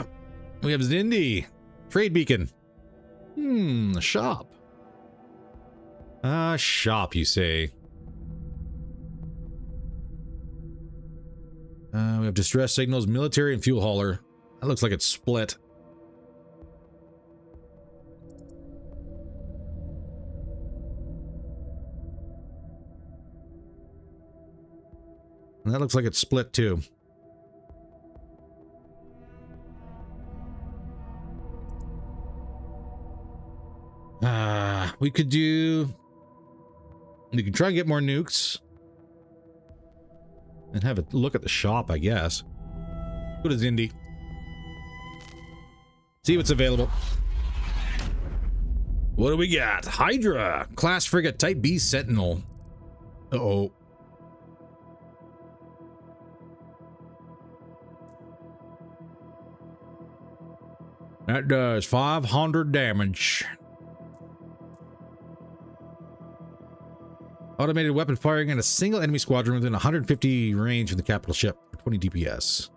A: We have Zindi. Trade beacon. A shop. Shop, you say. We have distress signals, military, and fuel hauler. That looks like it's split. And that looks like it's split too. We could do... We can try and get more nukes. And have a look at the shop, I guess. What is Indy? See what's available. What do we got? Hydra! Class frigate Type B Sentinel. Uh-oh. That does 500 damage. Automated weapon firing in a single enemy squadron within 150 range from the capital ship for 20 DPS.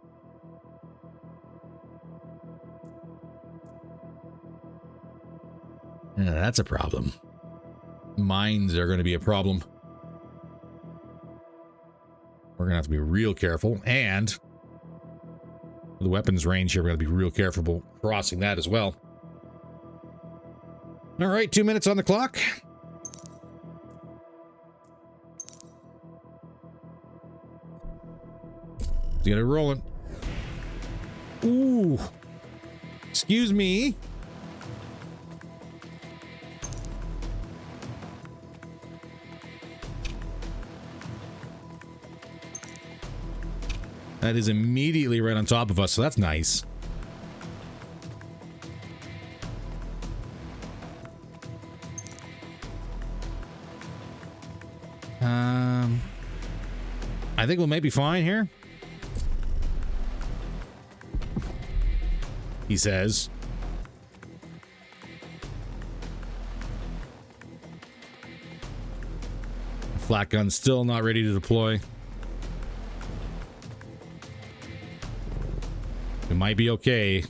A: Yeah, that's a problem. Mines are going to be a problem. We're going to have to be real careful. And the weapons range here, we're going to be real careful crossing that as well. All right, 2 minutes on the clock. Let's get it rolling. Ooh. Excuse me. That is immediately right on top of us, so that's nice. I think we'll maybe be fine here. He says. Flat gun's still not ready to deploy. We might be okay.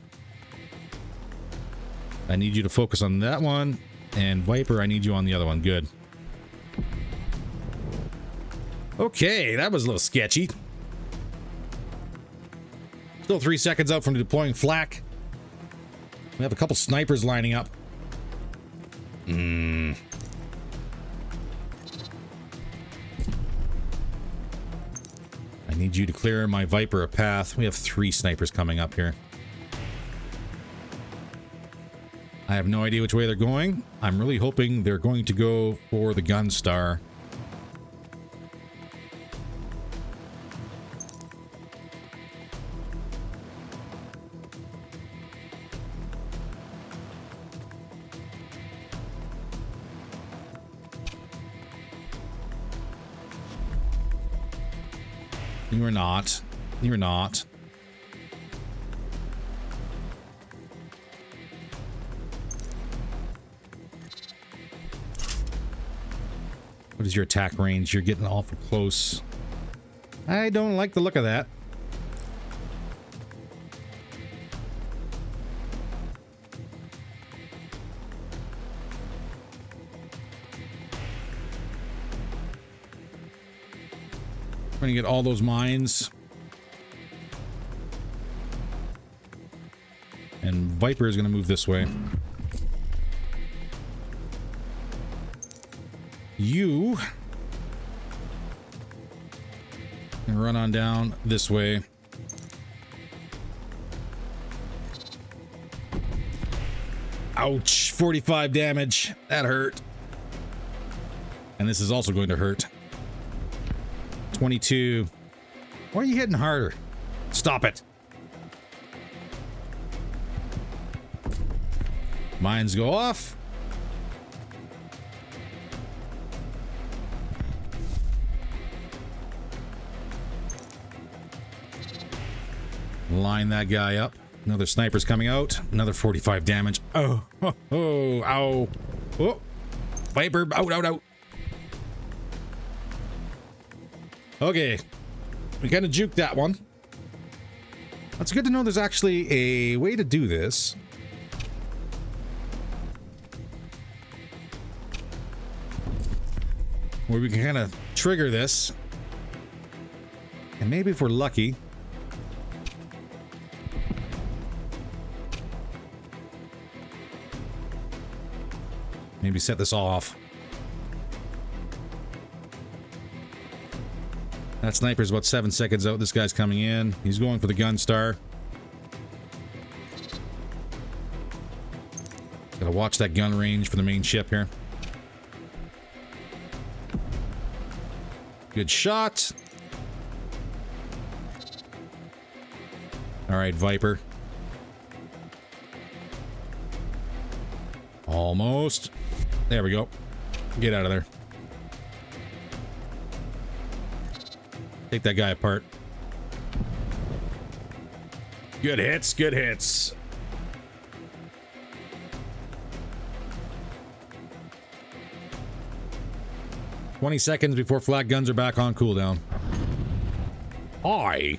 A: I need you to focus on that one. And Viper, I need you on the other one. Good. Okay, that was a little sketchy. Still 3 seconds out from deploying flak. We have a couple snipers lining up. I need you to clear my Viper a path. We have 3 snipers coming up here. I have no idea which way they're going. I'm really hoping they're going to go for the Gunstar. You are not. You're not. What is your attack range? You're getting awful close. I don't like the look of that. We're gonna get all those mines. And Viper is gonna move this way. You can run on down this way. Ouch, 45 damage. That hurt. And this is also going to hurt. 22. Why are you hitting harder? Stop it. Mines go off. Line that guy up. Another sniper's coming out. Another 45 damage. Oh, oh, oh, ow. Oh, Viper, out, out, out. Okay. We kind of juked that one. It's good to know there's actually a way to do this. Where we can kind of trigger this. And maybe if we're lucky. Maybe set this off. That sniper's about 7 seconds out. This guy's coming in. He's going for the gun star. Gotta watch that gun range for the main ship here. Good shot. All right, Viper. Almost. There we go. Get out of there. Take that guy apart. Good hits, good hits. "20 seconds before flat guns are back on cooldown." Hi.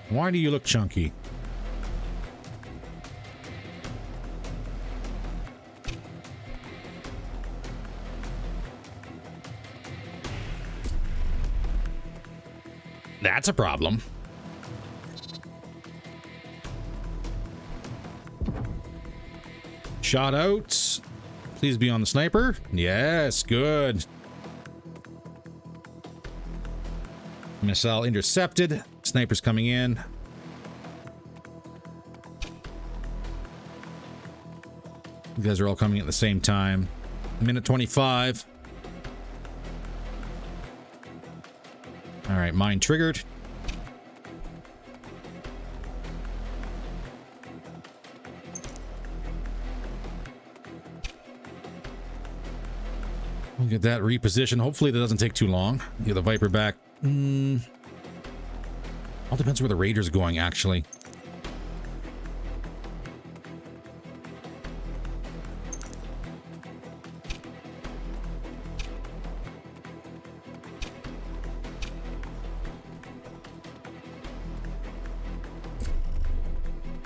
A: Why do you look chunky? That's a problem. Shot out. Please be on the sniper. Yes, good. Missile intercepted. Sniper's coming in. You guys are all coming at the same time. Minute 25. All right, mine triggered. We'll get that repositioned. Hopefully that doesn't take too long. Get the Viper back. All depends where the Raider's going, actually.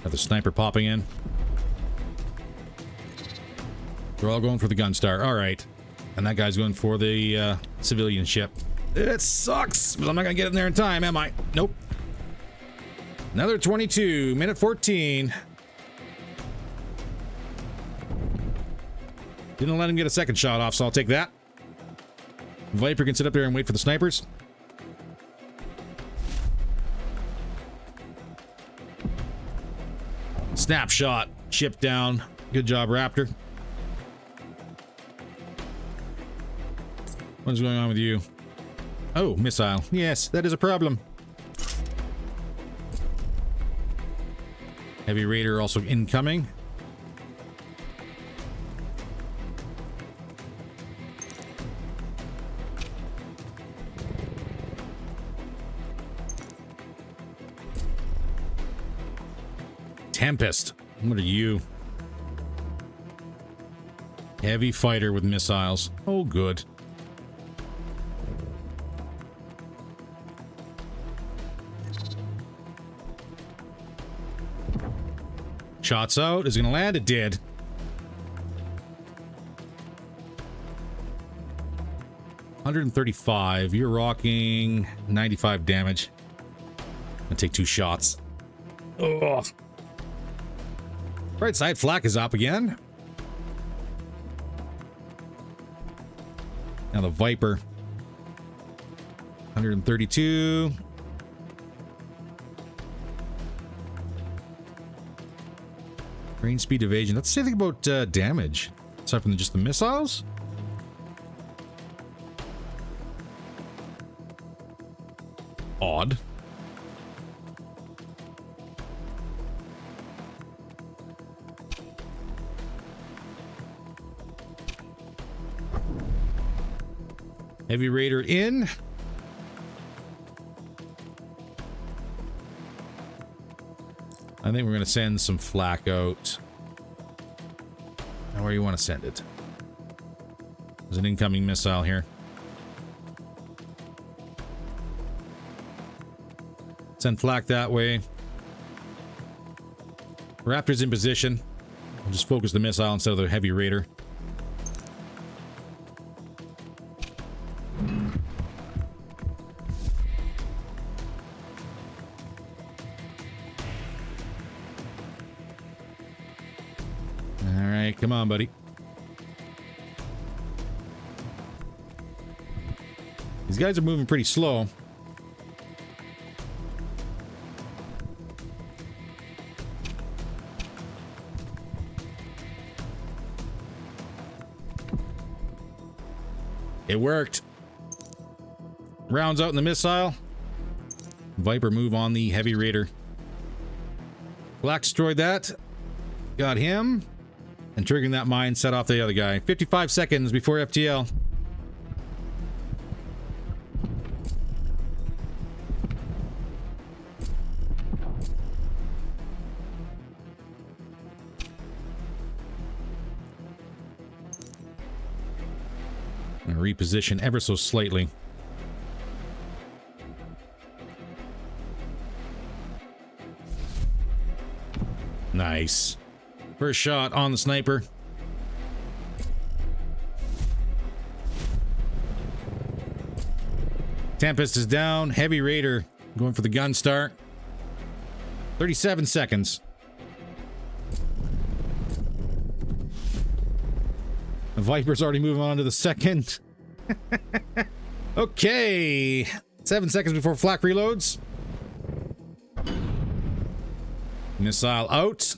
A: Got the sniper popping in. They're all going for the gun star. All right. And that guy's going for the civilian ship. It sucks, but I'm not going to get in there in time, am I? Nope. Another 22. Minute 14. Didn't let him get a second shot off, so I'll take that. Viper can sit up there and wait for the snipers. Snapshot. Ship down. Good job, Raptor. What's going on with you? Oh, missile. Yes, that is a problem. Heavy Raider also incoming. Tempest. What are you? Heavy fighter with missiles. Oh, good. Shots out. Is it going to land? It did. $135. You're rocking 95 damage. Gonna take 2 shots. Ugh. Right side flak is up again. Now the Viper. 132. Range speed evasion. Let's say anything about damage. Aside from just the missiles. Odd. Heavy Raider in. I think we're going to send some flak out. Now, where you want to send it? There's an incoming missile here. Send flak that way. Raptor's in position. We'll just focus the missile instead of the Heavy Raider. Come on, buddy. These guys are moving pretty slow. It worked. Rounds out in the missile. Viper move on the Heavy Raider. Black destroyed that. Got him. And triggering that mine set off the other guy. 55 seconds before FTL. And reposition ever so slightly. Nice. First shot on the sniper. Tempest is down. Heavy Raider going for the gun start. 37 seconds. The Viper's already moving on to the second. Okay. 7 seconds before flak reloads. Missile out.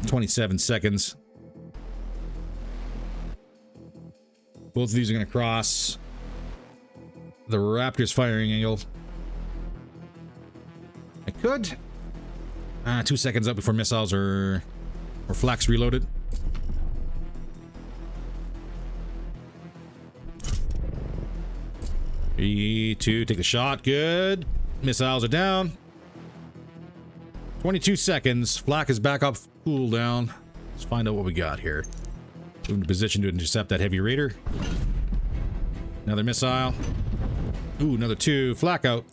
A: 27 seconds. Both of these are going to cross the Raptor's firing angle. I could. 2 seconds up before missiles or flak's reloaded. Three, two, take the shot. Good. Missiles are down. 22 seconds. Flak is back up cooldown. Let's find out what we got here. Move into position to intercept that Heavy Raider. Another missile. Ooh, another 2. Flak out.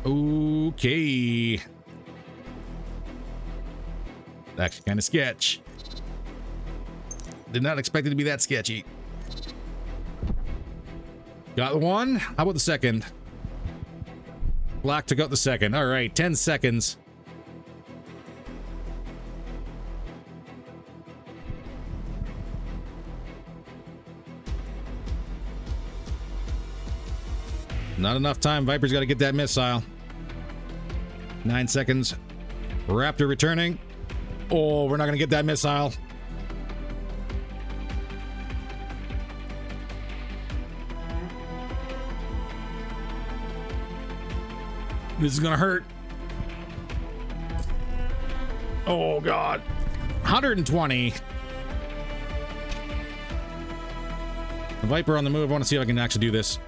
A: Okay. Actually kind of sketch. Did not expect it to be that sketchy. Got the one. How about the second? Black took out the second. All right, 10 seconds. Not enough time. Viper's got to get that missile. 9 seconds. Raptor returning. Oh, we're not going to get that missile. This is gonna hurt. Oh god. 120. The Viper on the move. I want to see if I can actually do this.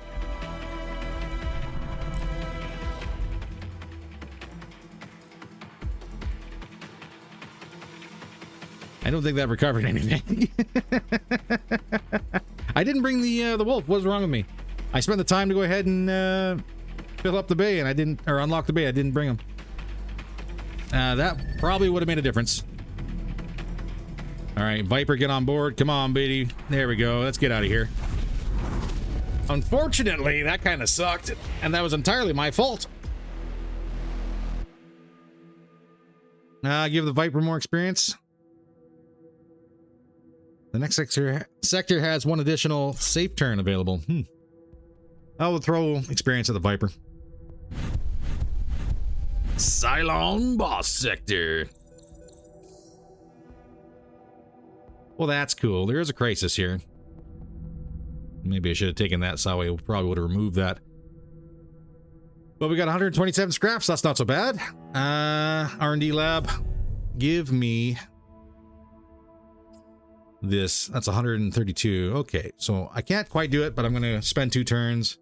A: I don't think that recovered anything. I didn't bring the wolf. What's wrong with me? I spent the time to go ahead and fill up the bay, and I didn't, or unlock the bay. I didn't bring him. That probably would have made a difference. All right, Viper, get on board. Come on, baby. There we go. Let's get out of here. Unfortunately, that kind of sucked, and that was entirely my fault. Give the Viper more experience. The next sector has one additional safe turn available. I will throw experience at the Viper. Cylon boss sector. Well, that's cool. There is a crisis here. Maybe I should have taken that, so I probably would have removed that. But we got 127 scraps. That's not so bad. R&D lab. Give me this. That's 132. Okay, so I can't quite do it, but I'm going to spend 2 turns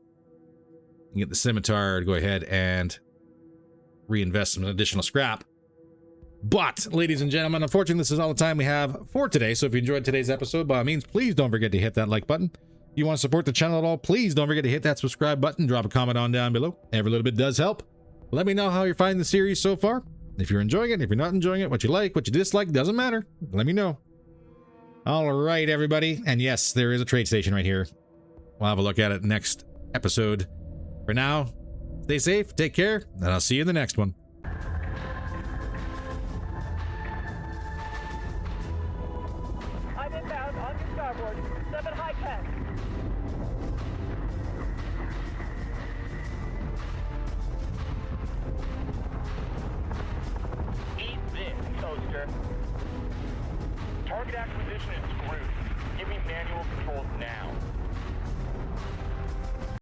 A: and get the scimitar to go ahead and reinvest some additional scrap. But, ladies and gentlemen, unfortunately, this is all the time we have for today. So if you enjoyed today's episode, by all means, please don't forget to hit that like button. If you want to support the channel at all, please don't forget to hit that subscribe button. Drop a comment on down below. Every little bit does help. Let me know how you're finding the series so far. If you're enjoying it, if you're not enjoying it, what you like, what you dislike, doesn't matter. Let me know. All right, everybody. And yes, there is a trade station right here. We'll have a look at it next episode. For now, stay safe, take care, and I'll see you in the next one.
B: I'm inbound on your starboard. 7 high tech. Eat this, toaster. Target acquisition is screwed. Give me manual controls now.